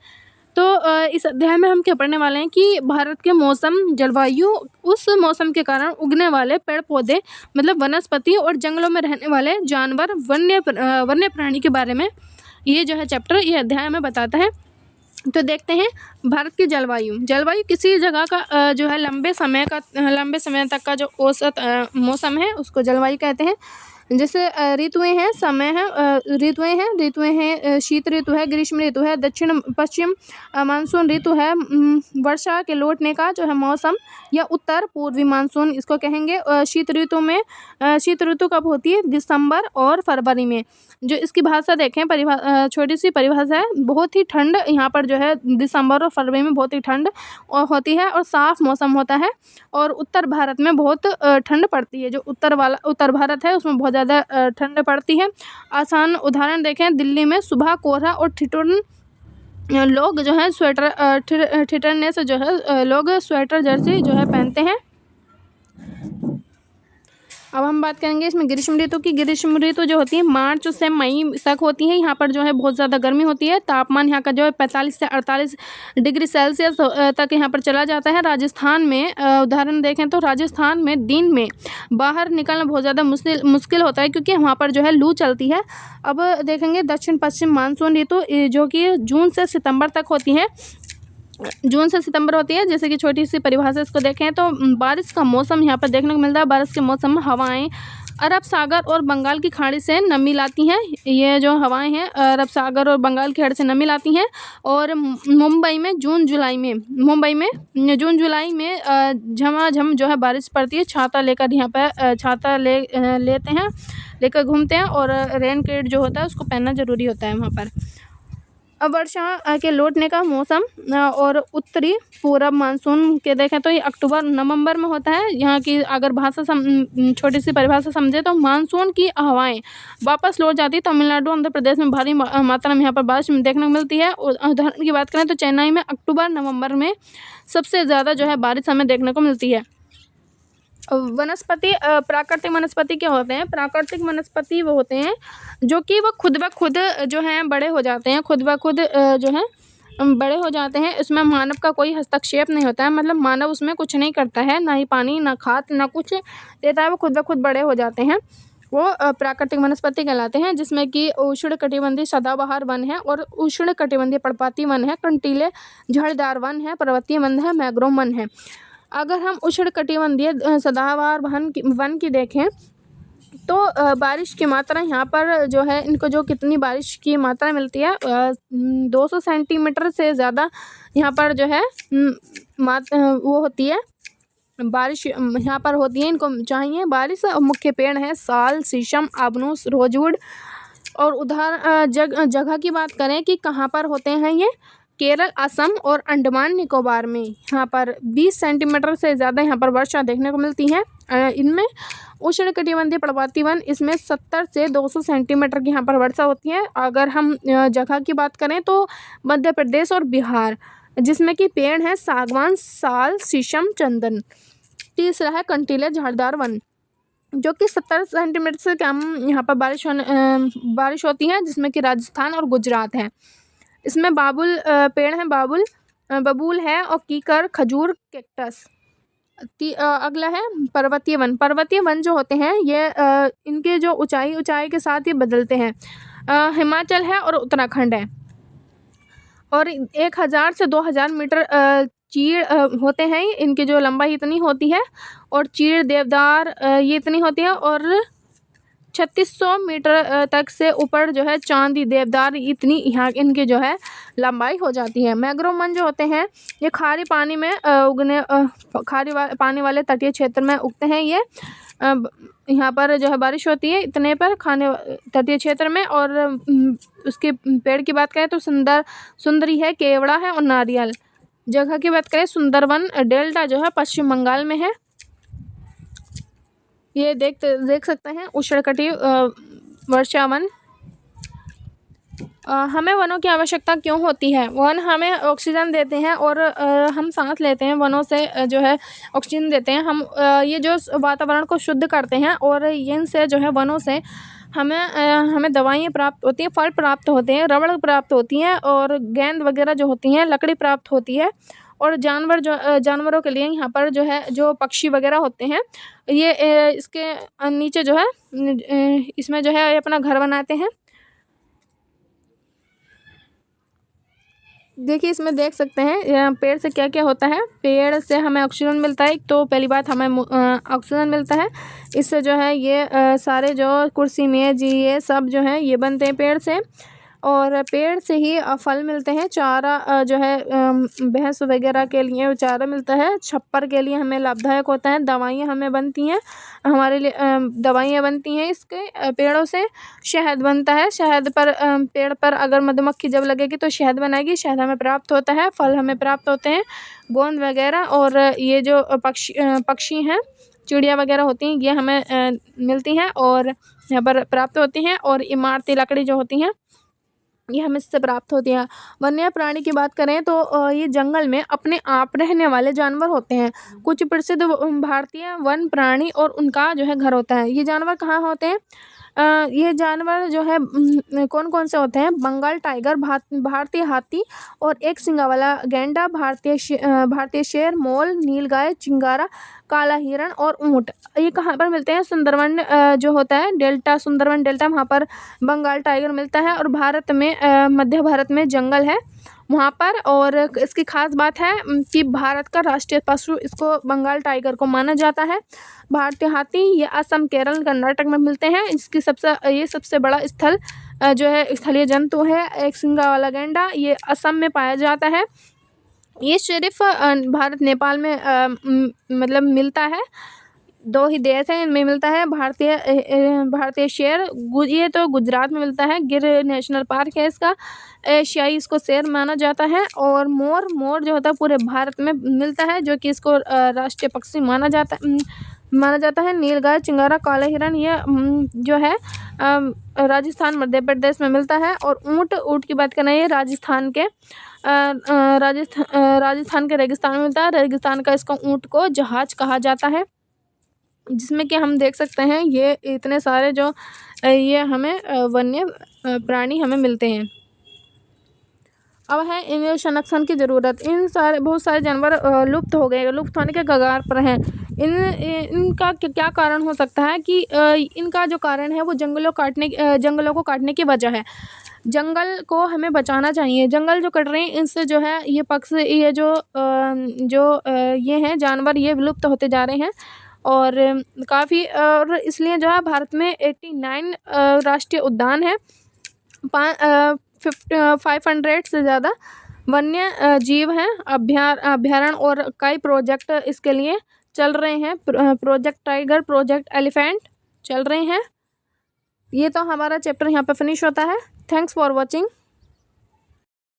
तो इस अध्याय में हम क्या पढ़ने वाले हैं कि भारत के मौसम, जलवायु, उस मौसम के कारण उगने वाले पेड़ पौधे, मतलब वनस्पति, और जंगलों में रहने वाले जानवर, वन्य प्राणी के बारे में ये जो है चैप्टर, ये अध्याय में बताता है। तो देखते हैं भारत की जलवायु किसी जगह का जो है लंबे समय तक का जो औसत मौसम है उसको जलवायु कहते हैं। जैसे ऋतुएं हैं, ऋतुएं हैं, शीत ऋतु है, ग्रीष्म ऋतु है, दक्षिण पश्चिम मानसून ऋतु है, वर्षा के लौटने का जो है मौसम, या उत्तर पूर्वी मानसून इसको कहेंगे। शीत ऋतु कब होती है? दिसंबर और फरवरी में। जो इसकी भाषा देखें, छोटी सी परिभाषा है, बहुत ही ठंड यहाँ पर जो है दिसंबर और फरवरी में बहुत ही ठंड होती है और साफ मौसम होता है। और उत्तर भारत में बहुत ठंड पड़ती है। जो उत्तर भारत है उसमें बहुत ज़्यादा ठंड पड़ती है। आसान उदाहरण देखें, दिल्ली में सुबह कोहरा और ठिठुरन लोग जो है स्वेटर ठिठुरने से जो है लोग स्वेटर जर्सी जो है पहनते हैं। अब हम बात करेंगे इसमें ग्रीष्म ऋतु की। ग्रीष्म ऋतु जो होती है मार्च से मई तक होती है। यहाँ पर जो है बहुत ज़्यादा गर्मी होती है। तापमान यहाँ का जो है 45 से 48 डिग्री सेल्सियस तक यहाँ पर चला जाता है। राजस्थान में उदाहरण देखें तो राजस्थान में दिन में बाहर निकलना बहुत ज़्यादा मुश्किल होता है, क्योंकि वहाँ पर जो है लू चलती है। अब देखेंगे दक्षिण पश्चिम मानसून ऋतु जो कि जून से सितंबर तक होती है। जून से सितंबर होती है। जैसे कि छोटी सी परिभाषा इसको देखें तो बारिश का मौसम यहाँ पर देखने को मिलता है। बारिश के मौसम में हवाएं अरब सागर और बंगाल की खाड़ी से नमी लाती हैं। ये जो हवाएं हैं अरब सागर और बंगाल की खाड़ी से नमी लाती हैं। और मुंबई में जून जुलाई में झमाझम जो है बारिश पड़ती है। छाता लेकर यहाँ पर लेकर घूमते हैं, और रेन कोट जो होता है उसको पहनना ज़रूरी होता है वहाँ पर। अब वर्षा के लौटने का मौसम और उत्तरी पूरब मानसून के देखें तो ये अक्टूबर नवंबर में होता है। यहाँ की अगर छोटी सी परिभाषा समझे तो मानसून की हवाएं वापस लौट जाती है। तमिलनाडु आंध्र प्रदेश में भारी मात्रा में यहाँ पर बारिश देखने को मिलती है। उदाहरण की बात करें तो चेन्नई में अक्टूबर नवंबर में सबसे ज़्यादा जो है बारिश हमें देखने को मिलती है। वनस्पति प्राकृतिक वनस्पति क्या होते हैं? प्राकृतिक वनस्पति वो होते हैं जो कि वो खुद ब खुद जो हैं बड़े हो जाते हैं। खुद ब खुद जो हैं बड़े हो जाते हैं। इसमें मानव का कोई हस्तक्षेप नहीं होता है। मतलब मानव उसमें कुछ नहीं करता है, ना ही पानी, ना खाद, ना कुछ देता है। वो खुद ब खुद बड़े हो जाते हैं। वो प्राकृतिक वनस्पति कहलाते हैं, जिसमें कि उष्णकटिबंधीय सदाबहार वन है और उष्णकटिबंधीय पर्णपाती वन है, कंटीले झाड़ीदार वन है, पर्वतीय वन है, मैंग्रोव वन है। अगर हम उष्णकटिबंधीय सदाबहार वन की देखें तो बारिश की मात्रा यहाँ पर जो है इनको जो कितनी बारिश की मात्रा मिलती है 200 सेंटीमीटर से ज़्यादा यहाँ पर जो है वो होती है बारिश यहाँ पर होती है। इनको चाहिए बारिश। मुख्य पेड़ हैं साल, शीशम, आबनूस, रोजवुड। और जगह की बात करें कि कहाँ पर होते हैं ये, केरल, असम और अंडमान निकोबार में यहाँ पर 20 सेंटीमीटर से ज़्यादा यहाँ पर वर्षा देखने को मिलती है। इनमें उष्णकटिबंधीय पर्वतीय वन, इसमें 70 से 200 सेंटीमीटर की यहाँ पर वर्षा होती है। अगर हम जगह की बात करें तो मध्य प्रदेश और बिहार, जिसमें कि पेड़ हैं सागवान, साल, शीशम, चंदन। तीसरा है कंटीले झाड़ीदार वन, जो कि 70 सेंटीमीटर से कम यहाँ पर बारिश होती है, जिसमें कि राजस्थान और गुजरात है। इसमें पेड़ हैं बबूल है और कीकर, खजूर, कैक्टस। अगला है पर्वतीय वन। पर्वतीय वन जो होते हैं ये इनके जो ऊंचाई के साथ ही बदलते हैं। हिमाचल है और उत्तराखंड है। और 1000 से 2000 मीटर चीड़ होते हैं। इनकी जो लंबाई इतनी होती है। और चीड़, देवदार ये इतनी होती है। और 3600 मीटर तक से ऊपर जो है चांदी, देवदार, इतनी यहाँ इनकी जो है लंबाई हो जाती है। मैंग्रोव वन जो होते हैं ये खारी पानी वाले तटीय क्षेत्र में उगते हैं। ये यहाँ पर जो है बारिश होती है इतने पर तटीय क्षेत्र में। और उसके पेड़ की बात करें तो सुंदरी है, केवड़ा है और नारियल। जगह की बात करें सुंदरवन डेल्टा जो है पश्चिम बंगाल में है। ये देख सकते हैं उष्णकटिबंधीय वर्षा वन। हमें वनों की आवश्यकता क्यों होती है? वन हमें ऑक्सीजन देते हैं और हम सांस लेते हैं। वनों से जो है ऑक्सीजन देते हैं। हम ये जो वातावरण को शुद्ध करते हैं। और इनसे जो है वनों से हमें दवाइयाँ प्राप्त होती हैं, फल प्राप्त होते हैं, रबड़ प्राप्त होती हैं और गेंद वगैरह जो होती हैं, लकड़ी प्राप्त होती है। और जानवरों के लिए यहाँ पर जो है जो पक्षी वगैरह होते हैं ये इसके नीचे जो है इसमें जो है अपना घर बनाते हैं। देखिए इसमें देख सकते हैं पेड़ से क्या क्या होता है। पेड़ से हमें ऑक्सीजन मिलता है। तो पहली बात हमें ऑक्सीजन मिलता है। इससे जो है ये सारे जो कुर्सी मेज ये सब जो है ये बनते हैं पेड़ से। और पेड़ से ही फल मिलते हैं। चारा जो है भैंस वगैरह के लिए चारा मिलता है। छप्पर के लिए हमें लाभदायक होता है। दवाइयाँ हमें बनती हैं, हमारे लिए दवाइयाँ बनती हैं इसके पेड़ों से। शहद बनता है। शहद पर पेड़ पर अगर मधुमक्खी जब लगेगी तो शहद बनाएगी, शहद हमें प्राप्त होता है। फल हमें प्राप्त होते हैं, गोंद वगैरह। और ये जो पक्षी हैं चिड़िया वगैरह होती हैं, ये हमें मिलती हैं और यहाँ पर प्राप्त होती हैं। और इमारती लकड़ी जो होती हैं ये हमें इससे प्राप्त होती हैं। वन्य प्राणी की बात करें तो ये जंगल में अपने आप रहने वाले जानवर होते हैं। कुछ प्रसिद्ध भारतीय वन प्राणी और उनका जो है घर होता है। ये जानवर कहाँ होते हैं? ये जानवर जो है कौन कौन से होते हैं? बंगाल टाइगर, भारतीय हाथी और एक सिंगा वाला गैंडा, भारतीय शेर, मोल, नीलगाय, चिंगारा, काला हिरण और ऊँट। ये कहाँ पर मिलते हैं? सुंदरवन जो होता है डेल्टा, सुंदरवन डेल्टा, वहाँ पर बंगाल टाइगर मिलता है। और भारत में मध्य भारत में जंगल है वहाँ पर। और इसकी खास बात है कि भारत का राष्ट्रीय पशु इसको बंगाल टाइगर को माना जाता है। भारतीय हाथी ये असम, केरल, कर्नाटक में मिलते हैं। इसकी ये सबसे बड़ा जो है स्थलीय जंतु है। एक सिंगा वाला गैंडा ये असम में पाया जाता है। ये सिर्फ भारत नेपाल में मतलब मिलता है। 2 ही देश हैं इनमें मिलता है। भारतीय शेर ये तो गुजरात में मिलता है, गिर नेशनल पार्क है इसका। एशियाई इसको शेर माना जाता है। और मोर जो होता है पूरे भारत में मिलता है, जो कि इसको राष्ट्रीय पक्षी माना जाता है। नीलगाय, चिंगारा, काला हिरण ये जो है राजस्थान, मध्य प्रदेश में मिलता है। और ऊँट की बात करें, ये राजस्थान के रेगिस्तान में मिलता है। रेगिस्तान का इसको ऊँट को जहाज कहा जाता है। जिसमें कि हम देख सकते हैं ये इतने सारे जो ये हमें वन्य प्राणी हमें मिलते हैं। अब है इन्हें संरक्षण की ज़रूरत। बहुत सारे जानवर लुप्त हो गए, लुप्त होने के कगार पर हैं। इनका क्या कारण हो सकता है कि इनका जो कारण है वो जंगलों को काटने की वजह है। जंगल को हमें बचाना चाहिए। जंगल जो कट रहे हैं इनसे जो है ये ये हैं जानवर ये विलुप्त होते जा रहे हैं। और काफ़ी और इसलिए जो है भारत में 89 राष्ट्रीय उद्यान है। 500 से ज़्यादा वन्य जीव हैं, अभ्यारण्य और कई प्रोजेक्ट इसके लिए चल रहे हैं। प्रोजेक्ट टाइगर, प्रोजेक्ट एलिफेंट चल रहे हैं। ये तो हमारा चैप्टर यहाँ पे फिनिश होता है। Thanks for watching.